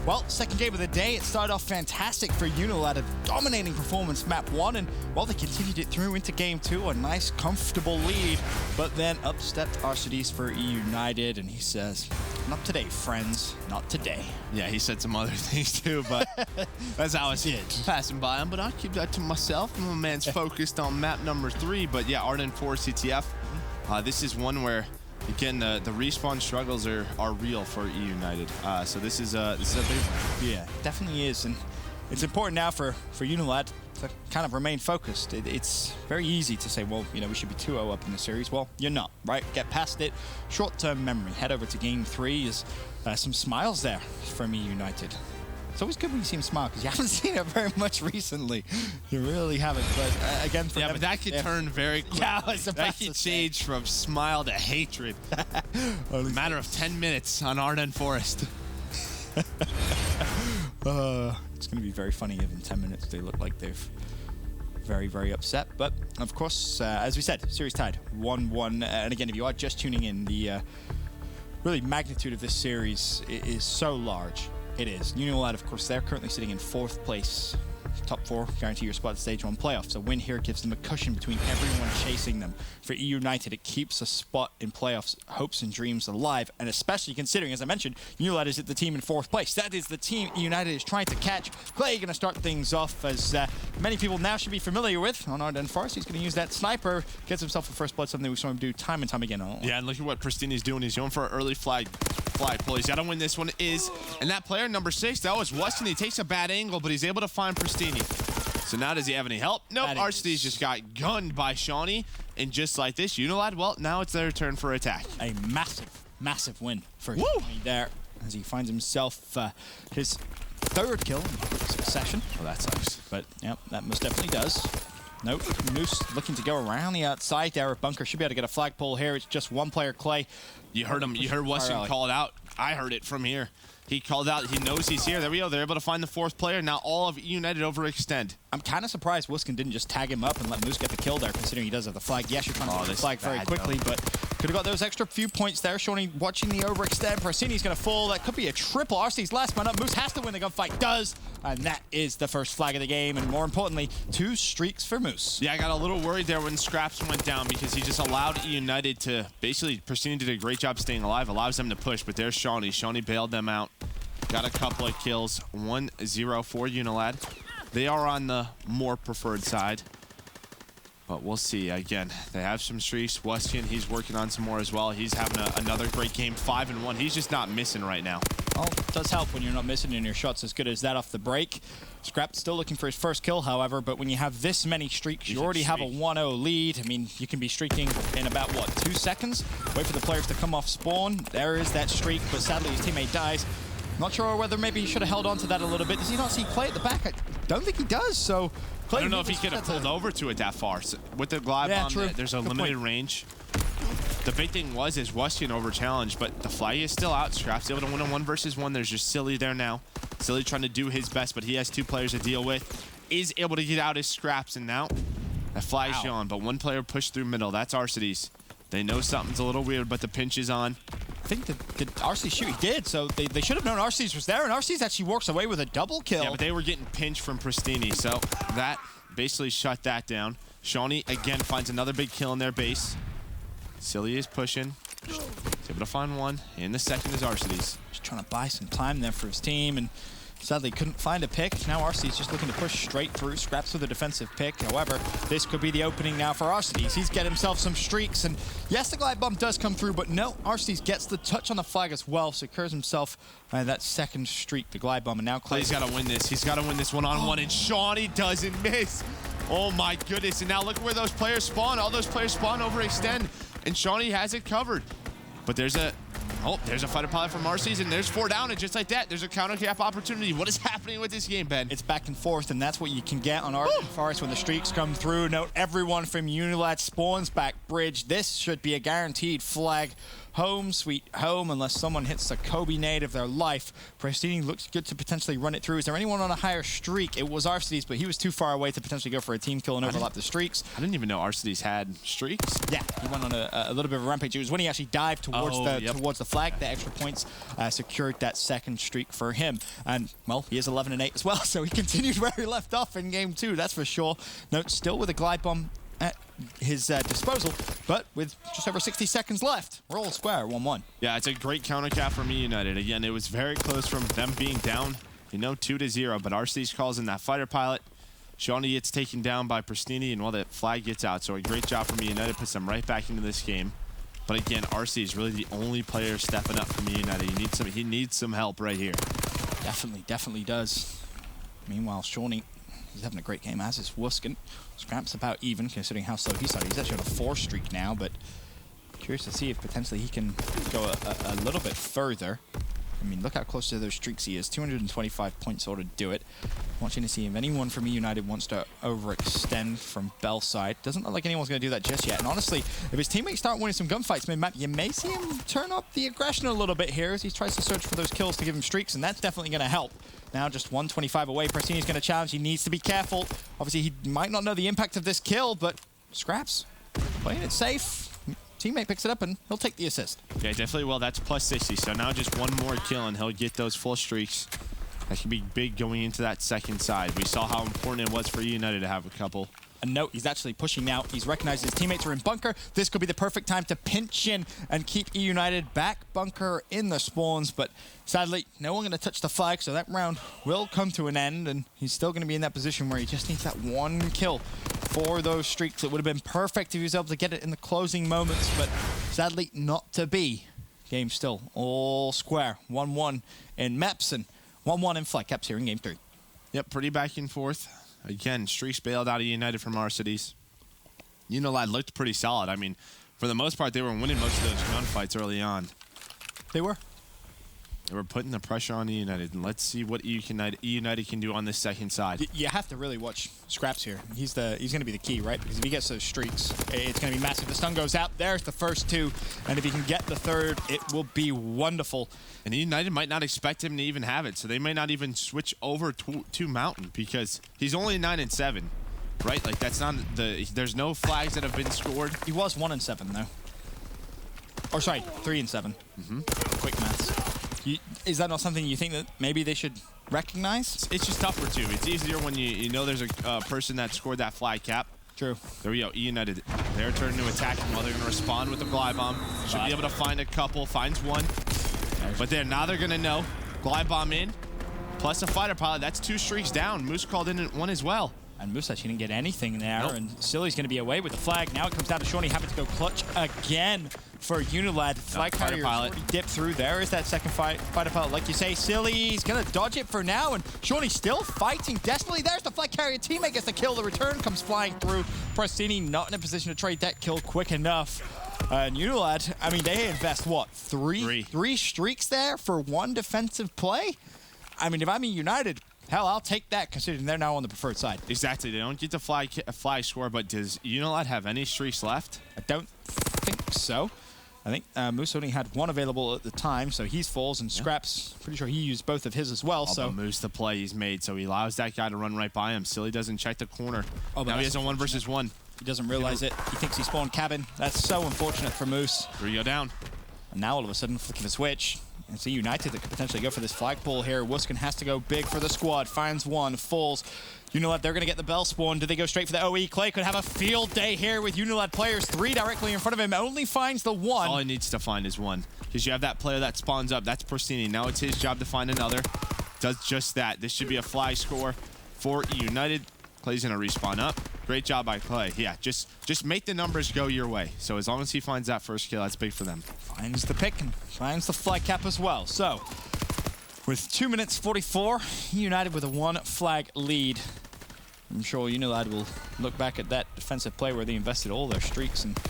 well, second game of the day, it started off fantastic for UNILAD, a dominating performance map 1, and, well, they continued it through into game 2, a nice, comfortable lead, but then up stepped Ardennes for eUNITED, and he says, not today, friends, not today.
Yeah, he said some other things too, but that's how I see it. Passing by him, but I'll keep that to myself. My man's focused on map number 3, but yeah, Ardennes Forest CTF. This is one where, again, the respawn struggles are real for eUNITED. So this is a big.
Yeah, definitely is, and it's important now for UNILAD to kind of remain focused. It's very easy to say, well, you know, we should be 2-0 up in the series. Well, you're not, right? Get past it. Short-term memory. Head over to game 3. Is some smiles there from eUNITED. It's always good when you see him smile because you haven't seen it very much recently. You really haven't. But again, for
yeah,
them,
but that could turn very quick.
Yeah, I was about
that could change from smile to hatred. A matter of 10 minutes on Ardennes Forest.
It's going to be very funny if in 10 minutes they look like they've very, very upset. But, of course, as we said, series tied 1-1. And again, if you are just tuning in, the really magnitude of this series is so large. It is. UNILAD, of course, they're currently sitting in 4th place. Top 4 guarantee your spot at Stage 1 playoffs. A win here gives them a cushion between everyone chasing them. For eUNITED, it keeps a spot in playoffs, hopes and dreams alive, and especially considering, as I mentioned, UNILAD is the team in 4th place. That is the team eUNITED is trying to catch. Clay going to start things off, as many people now should be familiar with on Ardennes Forest. He's going to use that sniper, gets himself a first blood, something we saw him do time and time again.
Yeah, and look at what Pristini's doing. He's going for an early flag pull. He's got to win this one. And that player, number 6, that was Weston. He takes a bad angle, but he's able to find Pristini. So now does he have any help? Nope, Ardennes just got gunned by Shawnee. And just like this, UNILAD, well, now it's their turn for attack.
A massive, massive win for Shawnee there as he finds himself his 3rd kill in succession.
Well, that sucks.
But, yeah, that most definitely does. Nope, Moose looking to go around the outside there. Bunker should be able to get a flagpole here. It's just one player, Clay.
You heard him. You heard Weston call it out. I heard it from here. He called out. He knows he's here. There we go. They're able to find the 4th player. Now all of eUNITED overextend. I'm
kind of surprised Wiskin didn't just tag him up and let Moose get the kill there, considering he does have the flag. Yes, you're trying to get the flag very quickly, but could have got those extra few points there. Shawnee watching the overextend. Prasini's going to fall. That could be a triple. Arcee's last man up. Moose has to win the gunfight. Does. And that is the first flag of the game. And more importantly, 2 streaks for Moose.
Yeah, I got a little worried there when Scraps went down because he just allowed eUNITED to basically, Pristini did a great job staying alive, allows them to push, but there's Shawnee. Shawnee bailed them out. Got a couple of kills. 1-0 for UNILAD. They are on the more preferred side. But we'll see. Again, they have some streaks. Westian, he's working on some more as well. He's having another great game, 5-1. He's just not missing right now.
Well, it does help when you're not missing and your shots as good as that off the break. Scrap's still looking for his first kill, however, but when you have this many streaks, you already have a 1-0 lead. I mean, you can be streaking in about, what, 2 seconds? Wait for the players to come off spawn. There is that streak, but sadly his teammate dies. Not sure whether maybe he should have held on to that a little bit. Does he not see Clay at the back? I don't think he does, so... Clay,
I don't know if he could have pulled over to it that far. So with the glide bomb, there's a limited range. The big thing is Westian over-challenged, but the flag is still out. Scrap's able to win a 1 versus 1. There's just Silly there now. Silly trying to do his best, but he has 2 players to deal with. Is able to get out his Scraps, and now that flag's gone, but 1 player pushed through middle. That's Ardennes. They know something's a little weird, but the pinch is on.
I think did Arcee's shoot? He did, so they should have known Arcee's was there, and Arcee's actually walks away with a double kill.
Yeah, but they were getting pinched from Pristini, so that basically shut that down. Shawnee, again, finds another big kill in their base. Silly is pushing. He's able to find 1, and the second is Arcee's.
Just trying to buy some time there for his team, and sadly couldn't find a pick. Now Arcee's just looking to push straight through. Scraps with a defensive pick. However, this could be the opening now for Arcee's. He's get himself some streaks, and yes, the glide bomb does come through, but no, Arcee's gets the touch on the flag as well, secures himself that second streak, the glide bomb, and now Clay's
got to win this. He's got to win this one-on-one, and Shawnee doesn't miss. Oh my goodness, and now look where those players spawn. All those players spawn overextend, and Shawnee has it covered. But there's a fighter pilot from Arcee's, and there's 4 down, and just like that, there's a counter cap opportunity. What is happening with this game, Ben?
It's back and forth, and that's what you can get on Ardennes Forest when the streaks come through. Note everyone from UNILAD spawns back bridge. This should be a guaranteed flag home sweet home unless someone hits the Kobe nade of their life. Prestini looks good to potentially run it through. Is there anyone on a higher streak? It was Ardennes, but he was too far away to potentially go for a team kill and overlap the streaks.
I didn't even know Ardennes had streaks.
Yeah, he went on a little bit of a rampage. It was when he actually dived towards towards the flag. The extra points secured that second streak for him. And, well, he is 11-8 as well, so he continued where he left off in game 2, that's for sure. Note, still with a glide bomb at his disposal, but with just over 60 seconds left. We're all square, 1-1.
Yeah, it's a great counter cap from eUNITED. Again, it was very close from them being down, 2-0, but Ardennes calls in that fighter pilot. Shawnee gets taken down by Prestini, and the flag gets out. So a great job from eUNITED, puts them right back into this game. But again, RC is really the only player stepping up from eUNITED. He needs some help right here.
Definitely does. Meanwhile, Shawnee, he's having a great game, as is Wuskin. Scraps about even, considering how slow he started. He's actually on a 4 streak now, but curious to see if potentially he can go a little bit further. I mean, look how close to those streaks he is. 225 points ought to do it. Watching to see if anyone from eUNITED wants to overextend from Bell side. Doesn't look like anyone's going to do that just yet. And honestly, if his teammates start winning some gunfights mid-map, you may see him turn up the aggression a little bit here as he tries to search for those kills to give him streaks, and that's definitely going to help. Now just 125 away. Prestini's going to challenge. He needs to be careful. Obviously, he might not know the impact of this kill, but Scraps playing it safe. Teammate picks it up and he'll take the assist.
Yeah, definitely will. That's plus 60. So now just one more kill and he'll get those full streaks. That can be big going into that second side. We saw how important it was for eUNITED to have a couple.
And note, he's actually pushing now. He's recognized his teammates are in bunker. This could be the perfect time to pinch in and keep eUNITED back bunker in the spawns. But sadly, no one going to touch the flag, so that round will come to an end. And he's still going to be in that position where he just needs that one kill for those streaks. It would have been perfect if he was able to get it in the closing moments, but sadly not to be. Game still all square. 1-1 in maps and 1-1 in flight caps here in game 3.
Yep, pretty back and forth. Again, streaks bailed out of eUNITED from Ardennes. UNILAD looked pretty solid. I mean, for the most part, they were winning most of those gunfights early on.
They were.
They were putting the pressure on eUNITED, and let's see what eUNITED can do on this second side.
You have to really watch Scraps here. He's going to be the key, right? Because if he gets those streaks, it's going to be massive. The stun goes out. There's the first 2, and if he can get the third, it will be wonderful.
And eUNITED might not expect him to even have it, so they may not even switch over to Mountain because he's only 9-7, right? Like that's not there's no flags that have been scored.
He was 1-7 though. Or sorry, 3-7. Quick maths. Is that not something you think that maybe they should recognize?
It's just tougher too. It's easier when you know there's a person that scored that fly cap.
True.
There we go. eUNITED. They're turning to attack him. Well, they're going to respond with the glide bomb. Should be able to find a couple. Finds one. But now they're going to know. Glide bomb in. Plus a fighter pilot. That's 2 streaks down. Moose called in one as well.
And Moose actually didn't get anything there.
Nope.
And Silly's going to be away with the flag. Now it comes down to Shawnee having to go clutch again for UNILAD. Flag carrier already dipped through. There is that second fighter pilot. Like you say, Silly's going to dodge it for now. And Shawnee still fighting desperately. There's the flag carrier. Teammate gets the kill. The return comes flying through. Prestini not in a position to trade that kill quick enough. And UNILAD, I mean, they invest, what, three streaks there for 1 defensive play? I mean, if I'm eUNITED, hell, I'll take that considering they're now on the preferred side.
Exactly. They don't get the fly score, but does UNILAD have any streaks left?
I don't think so. I think Moose only had 1 available at the time, so he's falls, and Scraps, pretty sure he used both of his as well.
So Moose the play he's made, so he allows that guy to run right by him. Silly doesn't check the corner. Now he has a 1 versus 1.
He doesn't realize it. He thinks he spawned cabin. That's so unfortunate for Moose.
3 go down.
And now all of a sudden, flicking a switch. It's eUNITED that could potentially go for this flagpole here. Wuskin has to go big for the squad. Finds 1, falls. UNILAD, they're going to get the bell spawn. Do they go straight for the OE? Clay could have a field day here with UNILAD players. 3 directly in front of him. Only finds the 1.
All he needs to find is 1. Because you have that player that spawns up. That's Prestini. Now it's his job to find another. Does just that. This should be a fly score for eUNITED. Clay's going to respawn up. Great job by Clay. Yeah, just make the numbers go your way. So as long as he finds that first kill, that's big for them.
Finds the pick and finds the flag cap as well. So with 2 minutes 44, UNITED with a 1 flag lead. I'm sure UNILAD will look back at that defensive play where they invested all their streaks and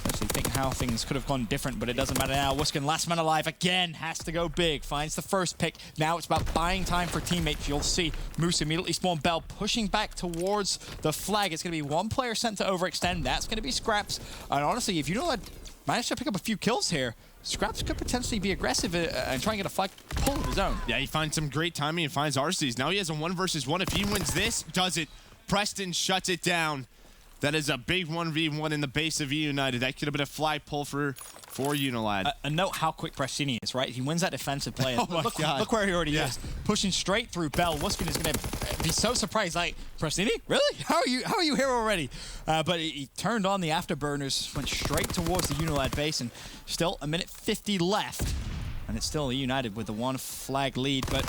actually think how things could have gone different, but it doesn't matter now. Wuskin, last man alive again, has to go big. Finds the first pick. Now it's about buying time for teammates. You'll see Moose immediately spawn Bell, pushing back towards the flag. It's going to be 1 player sent to overextend. That's going to be Scraps. And honestly, if UNILAD managed to pick up a few kills here. Scraps could potentially be aggressive and try and get a flag pull of his own.
Yeah, he finds some great timing and finds RC's. Now he has a 1 versus 1. If he wins this, does it. Preston shuts it down. That is a big 1v1 in the base of eUNITED. That could have been a flag pull for UNILAD.
And note how quick Prestini is, right? He wins that defensive play.
Oh my God.
Look where he already is. Pushing straight through Bell. Wuskin is going to be so surprised. Like, Prestini? Really? How are you here already? But he turned on the afterburners, went straight towards the UNILAD base, and still 1:50 left. And it's still eUNITED with the 1 flag lead. But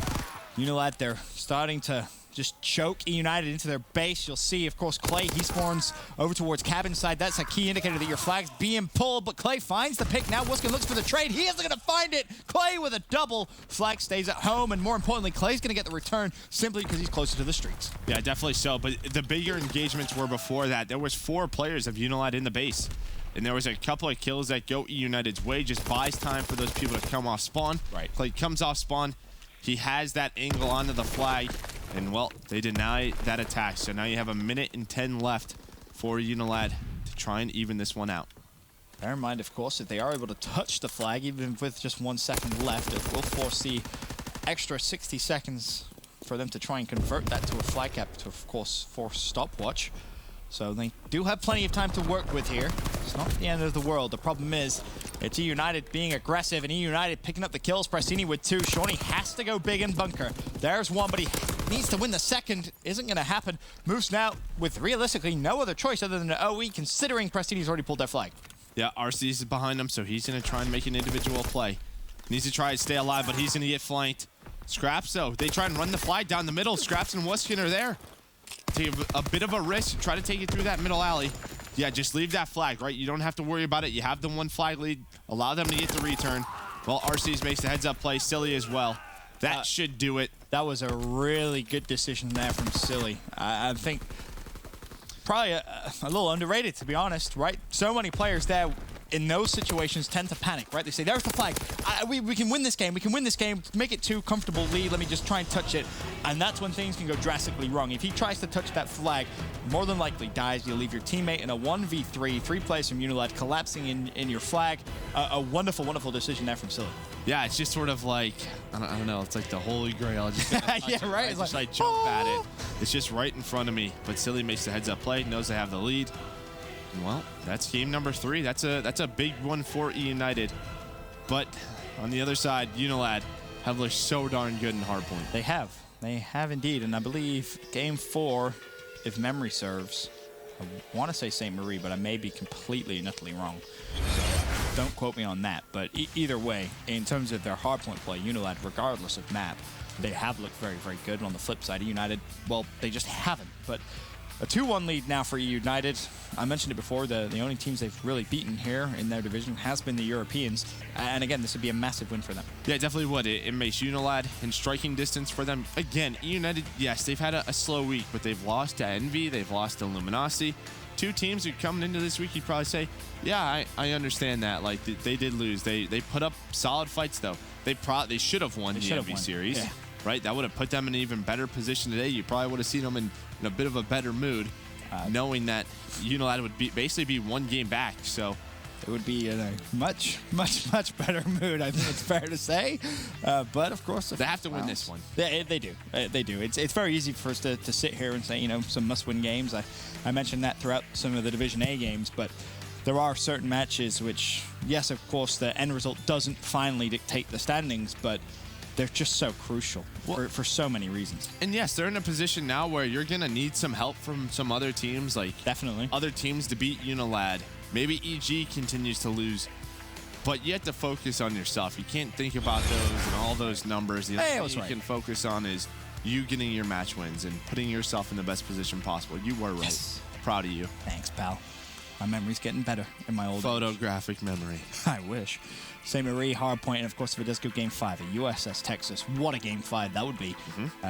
UNILAD, they're starting to just choke eUNITED into their base. You'll see, of course, Clay, he spawns over towards cabin side. That's a key indicator that your flag's being pulled, but Clay finds the pick. Now Wuskin looks for the trade. He isn't going to find it. Clay with a double. Flag stays at home, and more importantly, Clay's going to get the return simply because he's closer to the streets.
Yeah, definitely so, but the bigger engagements were before that. There was 4 players of UNILAD in the base, and there was a couple of kills that go eUNITED's way. Just buys time for those people to come off spawn.
Right.
Clay comes off spawn. He has that angle onto the flag, and, well, they deny that attack. So now you have 1:10 left for UNILAD to try and even this one out.
Bear in mind, of course, if they are able to touch the flag, even with just 1 second left, it will force the extra 60 seconds for them to try and convert that to a flag cap to, of course, force stopwatch. So they do have plenty of time to work with here. It's not the end of the world. The problem is, it's eUNITED being aggressive, and eUNITED picking up the kills. Prestini with 2. Shawnee has to go big in bunker. There's 1, but he needs to win the second. Isn't going to happen. Moves now with realistically no other choice other than the OE, considering Prestini's already pulled their flag.
Yeah, RC's behind him, so he's going to try and make an individual play. Needs to try and stay alive, but he's going to get flanked. Scraps, though, they try and run the flag down the middle. Scraps and Wuskin are there. Take a bit of a risk, try to take it through that middle alley. Yeah, just leave that flag, right? You don't have to worry about it. You have the 1 flag lead. Allow them to get the return. Well, RC's makes the heads-up play. Silly as well. That should do it.
That was a really good decision there from Silly. I think probably a little underrated, to be honest, right? So many players there in those situations tend to panic, right? They say, there's the flag. We can win this game. We can win this game. Make it 2 comfortable lead. Let me just try and touch it. And that's when things can go drastically wrong. If he tries to touch that flag, more than likely dies. You'll leave your teammate in a 1v3. 3 players from UNILAD collapsing in your flag. A wonderful, wonderful decision there from Silly.
Yeah, it's just sort of like, I don't know, it's like the holy grail. Just
yeah, right?
It's like jump at it. It's just right in front of me. But Silly makes the heads-up play, knows they have the lead. Well, that's game number 3. That's a big one for eUNITED. But on the other side, UNILAD have looked so darn good in Hardpoint.
They have. They have indeed. And I believe game 4, if memory serves, I want to say Sainte Marie, but I may be completely and utterly wrong. So don't quote me on that. But either way, in terms of their Hardpoint play, UNILAD, regardless of map, they have looked very, very good. And on the flip side, eUNITED, well, they just haven't. But a 2-1 lead now for eUNITED. I mentioned it before, the only teams they've really beaten here in their division has been the Europeans. And again, this would be a massive win for them.
Yeah, it definitely would. It makes UNILAD in striking distance for them. Again, eUNITED, yes, they've had a slow week, but they've lost to Envy, they've lost to Luminosity. 2 teams who coming into this week, you'd probably say, yeah, I understand that. Like, they did lose. They put up solid fights, though. They should have won the Envy series. Yeah. Right? That would have put them in an even better position today. You probably would have seen them in a bit of a better mood, knowing that UNILAD would basically be 1 game back. So
it would be in a much, much, much better mood, I think it's fair to say. But of course,
they have to win this one.
They do. They do. It's very easy for us to sit here and say, some must-win games. I mentioned that throughout some of the Division A games, but there are certain matches which, yes, of course, the end result doesn't finally dictate the standings, but they're just so crucial for so many reasons. And
yes, they're in a position now where you're going to need some help from some other teams, like
definitely
other teams to beat UNILAD. Maybe EG continues to lose, but you have to focus on yourself. You can't think about those and all those numbers. The only thing you can focus on is you getting your match wins and putting yourself in the best position possible. You were right. Yes. Proud of you.
Thanks, pal. My memory's getting better in my old
photographic memory.
I wish. Sainte Marie, Hardpoint, and of course, if it does go Game 5 at USS Texas, what a Game 5 that would be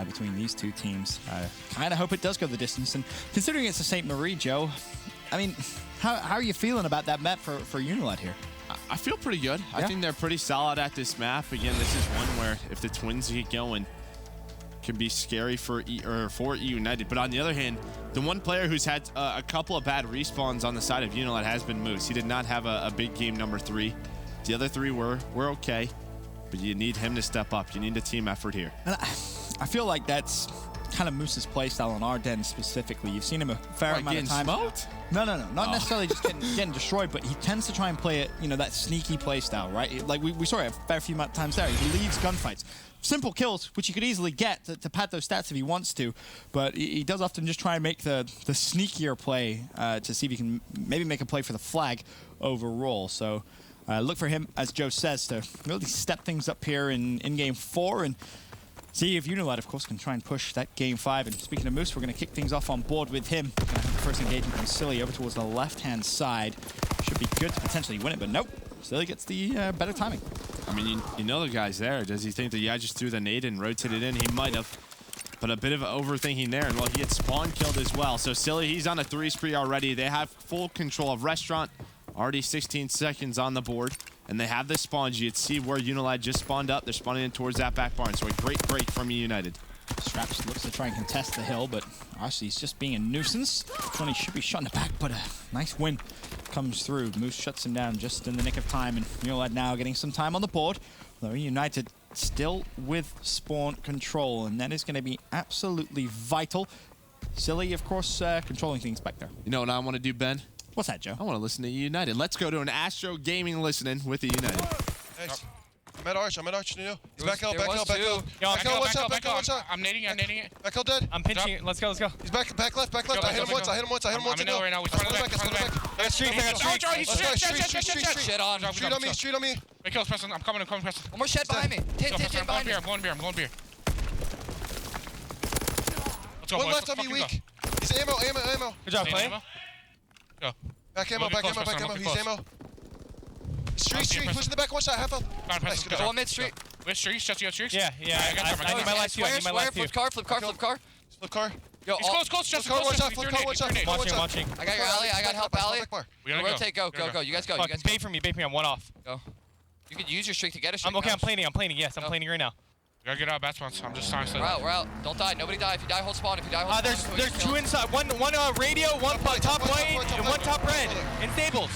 between these 2 teams. I kind of hope it does go the distance. And considering it's a Sainte Marie, Joe, I mean, how are you feeling about that map for UNILAD here?
I feel pretty good. Yeah. I think they're pretty solid at this map. Again, this is one where if the Twins get going, can be scary for eUNITED. But on the other hand, the one player who's had a couple of bad respawns on the side of UNILAD has been Moose. He did not have a big game number 3. The other 3 were okay, but you need him to step up. You need a team effort here.
And I feel like that's kind of Moose's playstyle on Ardennes specifically. You've seen him a fair amount of times.
Smoked?
No. Not necessarily just getting destroyed, but he tends to try and play it, that sneaky playstyle, right? Like we saw it a fair few times there. He leaves gunfights. Simple kills, which he could easily get to pad those stats if he wants to, but he does often just try and make the sneakier play to see if he can maybe make a play for the flag overall. So look for him, as Joe says, to really step things up here in Game 4 and see if UNILAD, of course, can try and push that Game 5. And speaking of Moose, we're going to kick things off on board with him. Gonna have the first engagement from Silly over towards the left-hand side. Should be good to potentially win it, but nope. Silly gets the better timing.
I mean, you know the guy's there. Does he think that I just threw the nade and rotated in? He might have. But a bit of overthinking there. And, well, he had spawn killed as well. So Silly, he's on a 3 spree already. They have full control of Restaurant. Already 16 seconds on the board. And they have the spawns. You can see where UNILAD just spawned up. They're spawning in towards that back barn. So a great break from eUNITED.
Straps looks to try and contest the hill, but actually he's just being a nuisance. Tony should be shot in the back, but a nice win comes through. Moose shuts him down just in the nick of time, and UNILAD now getting some time on the board. Though eUNITED still with spawn control, and that is going to be absolutely vital. Silly, of course, controlling things back there.
You know what I want to do, Ben?
What's that, Joe?
I want to listen to eUNITED. Let's go to an Astro Gaming listening with eUNITED.
Nice. I'm at Arch, Nino. He's back out.
Yo,
Watch out.
I'm nading it.
Back out dead.
I'm pinching it. Let's go.
He's back left. I hit him once.
I'm in there right now. Which one of the back?
Let's
Street
on me.
Wait, kills, Preston. I'm coming, Preston.
One more shed behind me. 10 behind me.
I'm going beer. Let's go,
One
boys.
left on me, weak. He's ammo.
Good job, Clay. Go.
Back ammo. He's ammo. Street, push in the back, one shot, half health.
Nice, good
Go
job.
on mid street.
Which street? Just you got streets?
Yeah. I need my last few.
Square, flip car.
Flip car.
Yo,
He's close. Just
Flip car, one shot.
Watching.
I got your alley. I got help alley.
We gotta go.
Rotate, go. You guys go.
Bait for me. I'm one off.
Go. You could use your streak to get a streak.
I'm planing. Yes, I'm planing right now.
We gotta get out of bat spawns. I'm just trying to
We're out. Don't die. Nobody die. If you die, hold spawn.
There's 2 inside. One radio, one top white, and one top red. In stables.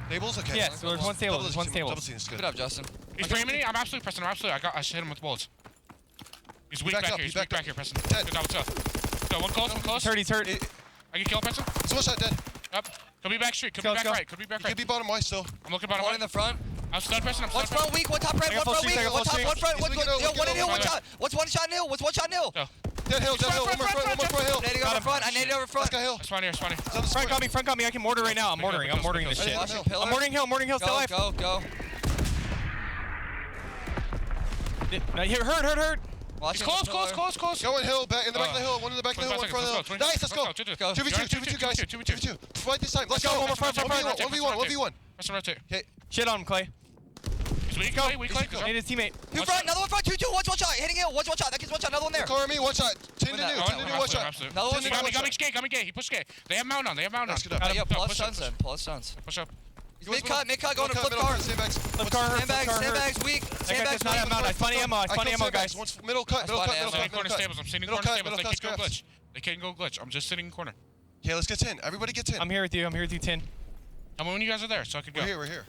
Tables?
Okay.
Yes, there's one stable.
Double team is good.
Good up, Justin.
He's framing me. I'm absolutely Preston. I hit him with bullets. He's weak back here. He's weak back here, Preston. Good job. What's up? Go, one close.
30.
I can kill Preston.
He's one shot dead.
Yep. Could be back street. Could be back right.
Could be bottom right still.
I'm looking bottom
One
right.
in the front.
I'm stunned, Preston.
One front weak. One top red. One front weak. One top. One front. One in hill. One shot. What's one shot nil? What's one shot nil?
Dead hill. One more front hill.
Nading over front. I naded over front.
Let's go hill.
It's funny.
Front got me. I can mortar right now. I'm mortaring this shit. I'm mortaring hill. Still alive.
Go.
Hurt.
He's close.
Go in hill, back in the back of the hill. One in the back of the hill, one in front of the hill. Nice, let's go. 2v2, guys. 2v2. Fight this time. Let's go. 1v1.
Preston, rotate.
Okay.
Shit on him, Clay.
He's weak. Weak.
Need his teammate.
Two front. Another one front. 2-2. One shot. Hitting hill. One shot. That gives one shot. Another one there.
Car on me, one shot. 10 to new, one shot.
Another one.
Got me gay. He pushed gay. They have mount on.
Let's get up.
Yeah, plus stuns then. Plus stuns.
Push up.
Mid cut going to flip car.
Sandbags.
Sandbags weak. Sandbags
not have mount. I funny ammo, guys.
Middle cut.
I'm sitting corner stables. They can't go glitch. I'm just sitting in corner.
Okay, let's get 10. Everybody get 10.
I'm here with you, 10.
Tell me when you guys are there so I can go.
We're here.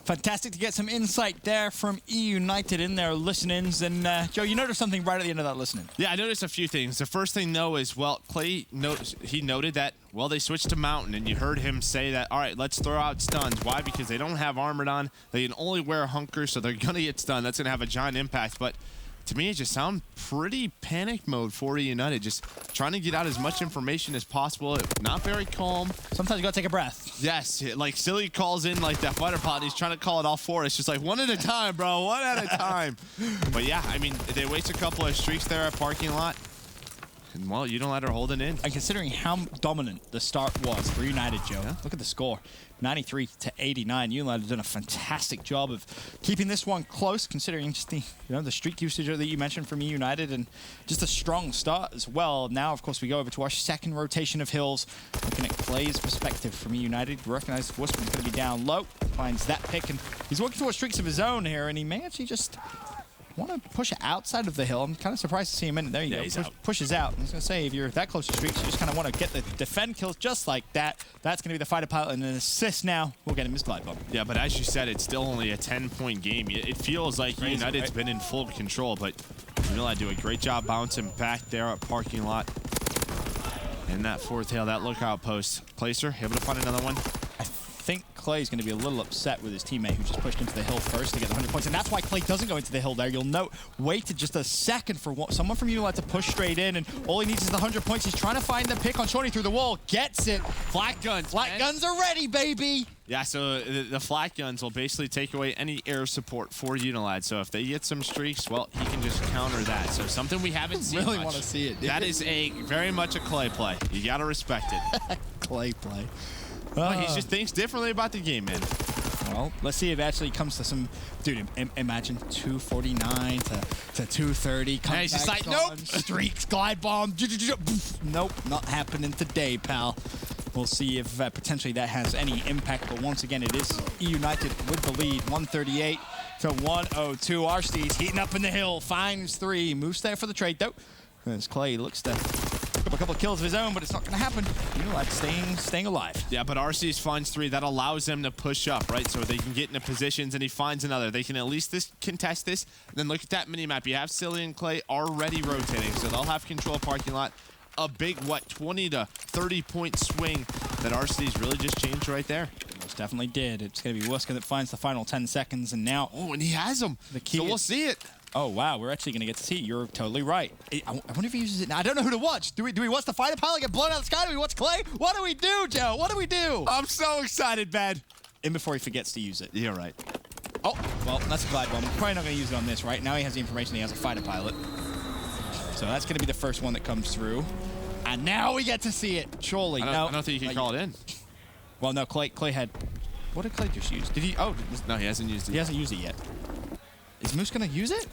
Fantastic to get some insight there from eUNITED in their listen-ins. And, Joe, you noticed something right at the end of that listening.
Yeah, I noticed a few things. The first thing, though, is, well, Clay, he noted that, well, they switched to Mountain, and you heard him say that, all right, let's throw out stuns. Why? Because they don't have armored on. They can only wear hunkers, so they're going to get stunned. That's going to have a giant impact. But to me, it just sounds pretty panic mode for eUNITED. Just trying to get out as much information as possible. Not very calm.
Sometimes you got to take a breath.
Yes, like Silly calls in like that fighter pod. He's trying to call it all four. It's just like one at a time, bro. One at a time. But yeah, I mean, they waste a couple of streaks there at parking lot. And well, UNILAD are holding in.
And considering how dominant the start was for United, Joe, look at the score. 93 to 89. UNILAD have done a fantastic job of keeping this one close, considering just the the streak usage that you mentioned from eUNITED and just a strong start as well. Now, of course, we go over to our second rotation of hills. Looking at Clay's perspective from eUNITED, recognize Wussman's going to be down low, finds that pick, and he's working towards streaks of his own here, and he may actually just want to push outside of the hill. I'm kind of surprised to see him in. There you go. Pushes out. I was going to say, if you're that close to streaks, you just kind of want to get the defend kills just like that. That's going to be the fighter pilot, and an assist now. We'll get him his glide bomb.
Yeah, but as you said, it's still only a 10-point game. It feels like United's been in full control, but UNILAD do a great job bouncing back there at parking lot. In that fourth hill, that lookout post. Placer, able to find another one.
I think Clay's going to be a little upset with his teammate who just pushed into the hill first to get the 100 points. And that's why Clay doesn't go into the hill there. You'll note, waited just a second for someone from UNILAD to push straight in, and all he needs is the 100 points. He's trying to find the pick on Shawnee through the wall. Gets it.
Flat guns.
Flat guns are ready, baby.
Yeah, so the flat guns will basically take away any air support for UNILAD. So if they get some streaks, well, he can just counter that. So something we haven't seen
really
much.
Want to see it, dude.
That is very much a Clay play. You got to respect it.
Clay play.
Well, he just thinks differently about the game, man.
Well, let's see if it actually comes to some... Dude, imagine 249 to 230.
And he's just like, nope.
Streaks, glide bomb. Nope, not happening today, pal. We'll see if potentially that has any impact. But once again, it is eUNITED with the lead. 138 to 102. Arsteed's heating up in the hill. Finds 3. Moves there for the trade, though. As Clay looks to pick up a couple of kills of his own, but it's not going to happen. UNILAD staying alive.
Yeah, but RC's finds 3. That allows them to push up, right? So they can get into positions, and he finds another. They can at least contest this. And then look at that mini-map. You have Silly and Clay already rotating, so they'll have control of parking lot. A big, 20 to 30-point swing that RC's really just changed right there.
Most definitely did. It's going to be Wuska that finds the final 10 seconds, and now...
Oh, and he has them.
The key
so we'll see it.
Oh, wow. We're actually going to get to see it. You're totally right. I wonder if he uses it now. I don't know who to watch. Do we watch the fighter pilot get blown out of the sky? Do we watch Clay? What do we do, Joe? What do we do?
I'm so excited, man.
And before he forgets to use it.
You're right.
Oh, well, that's a glide bomb. Probably not going to use it on this, right? Now he has the information he has a fighter pilot. So that's going to be the first one that comes through. And now we get to see it. Surely.
I don't think you can call it in.
Well, no, Clay had... What did Clay just use? Did he... Oh,
no, he hasn't used it.
He hasn't used it yet. Is Moose going to use it?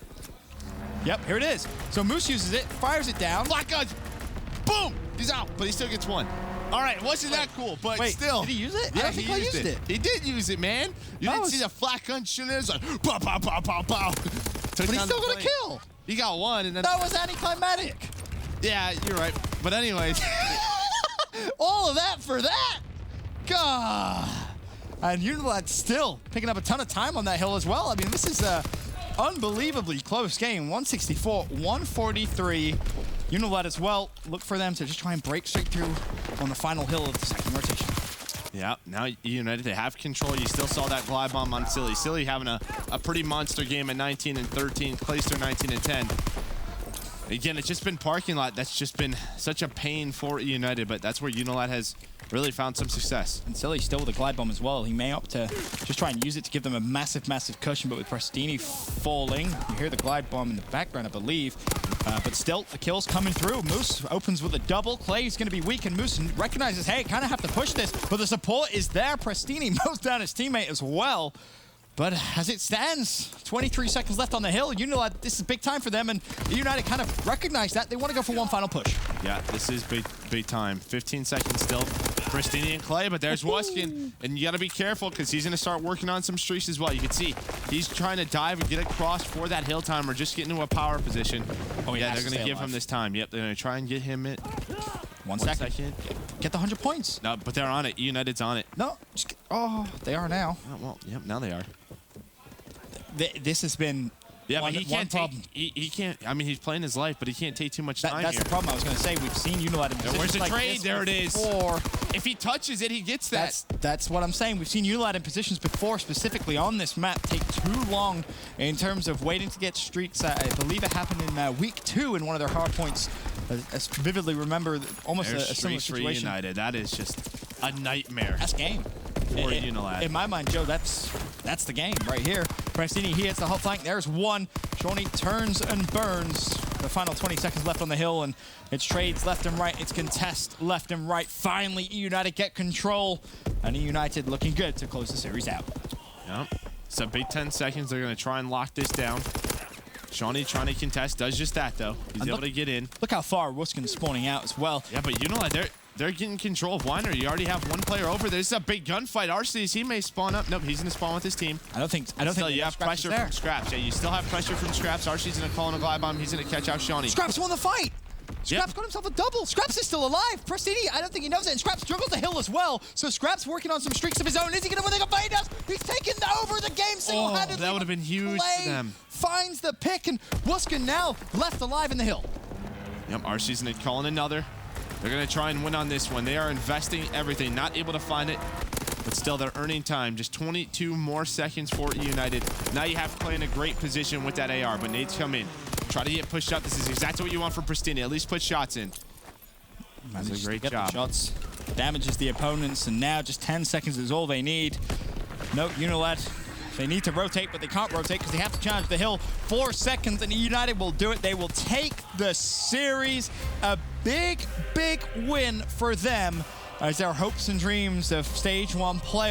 Yep, here it is. So Moose uses it, fires it down.
Flat guns. Boom! He's out, but he still gets one. All right, wasn't that cool? But still.
Did he use it?
Yeah,
I don't think
he
used it.
He did use it, man. You didn't see the flat gun shooting. It was like, pow, pow, pow, pow, pow.
But he's still going to kill.
He got one, and then...
That was anticlimactic.
Yeah, you're right. But anyways.
All of that for that? God. And UNILAD still picking up a ton of time on that hill as well. I mean, this is a unbelievably close game. 164, 143. UNILAD as well. Look for them to just try and break straight through on the final hill of the second rotation.
Yeah, now eUNITED, they have control. You still saw that glide bomb on Silly. Silly having a pretty monster game at 19 and 13. Clayster 19 and 10. Again, it's just been parking lot. That's just been such a pain for eUNITED, but that's where UNILAD has really found some success.
And Silly still with a glide bomb as well. He may opt to just try and use it to give them a massive, massive cushion, but with Prestini falling, you hear the glide bomb in the background, I believe. But still, the kill's coming through. Moose opens with a double. Clay's going to be weak, and Moose recognizes, hey, kind of have to push this, but the support is there. Prestini mows down his teammate as well. But as it stands, 23 seconds left on the hill. UNILAD, this is big time for them, and eUNITED kind of recognize that. They want to go for one final push.
Yeah, this is big time. 15 seconds still. Pristini and Clay, but there's Wuskin, and you got to be careful because he's going to start working on some streaks as well. You can see he's trying to dive and get across for that hill timer, just get into a power position. Oh, yeah, they're going to give him this time. Yep, they're going to try and get him it.
One second. Get the 100 points.
No, but they're on it. eUNITED's on it.
No, oh, they are now.
Oh, well, yep, now they are.
This has been
but he can't take. He can't. I mean, he's playing his life, but he can't take too much time.
That's
here.
the problem. I was going to say we've seen UNILAD in positions
where's the
like
trade?
this
There it is.
Before.
If he touches it, he gets that.
That's what I'm saying. We've seen UNILAD in positions before, specifically on this map, take too long in terms of waiting to get streaks. I believe it happened in week 2 in one of their hard points. I vividly remember almost a similar situation.
eUNITED. That is just a nightmare.
That's game.
For UNILAD.
In my mind, Joe, that's the game right here. Prestini, he hits the hot flank. There's one. Shawnee turns and burns. The final 20 seconds left on the hill, and it's trades left and right. It's contest left and right. Finally, eUNITED get control, and eUNITED looking good to close the series out.
Yep. So big 10 seconds. They're going to try and lock this down. Shawnee trying to contest, does just that though. He's able to get in.
Look how far Wuskin's spawning out as well.
Yeah, but UNILAD, they're getting control of Weiner. You already have one player over. There's a big gunfight. Arcees, he may spawn up. Nope, he's going to spawn with his team.
I don't think
you have pressure from Scraps. Yeah, you still have pressure from Scraps. Arcees going to call in a glide bomb. He's going to catch out Shawnee.
Scraps won the fight. Scraps got himself a double. Scraps is still alive. Prestini, I don't think he knows it. And Scraps juggles the hill as well. So Scraps working on some streaks of his own. Is he going to win the fight? He does. He's taken over the game single-handedly.
That would have been huge for them.
Finds the pick, and Wuska now left alive in the hill.
Yep, Arcee's going to call in another. They're going to try and win on this one. They are investing everything. Not able to find it, but still they're earning time. Just 22 more seconds for eUNITED. Now you have to play in a great position with that AR, but Nate's come in. Try to get pushed up. This is exactly what you want from Prestini. At least put shots in. That's a great job.
Shots damages the opponents, and now just 10 seconds is all they need. Note, UNILAD, they need to rotate, but they can't rotate because they have to challenge the hill. 4 seconds, and eUNITED will do it. They will take the series. A big, big win for them as their hopes and dreams of Stage 1 playoff.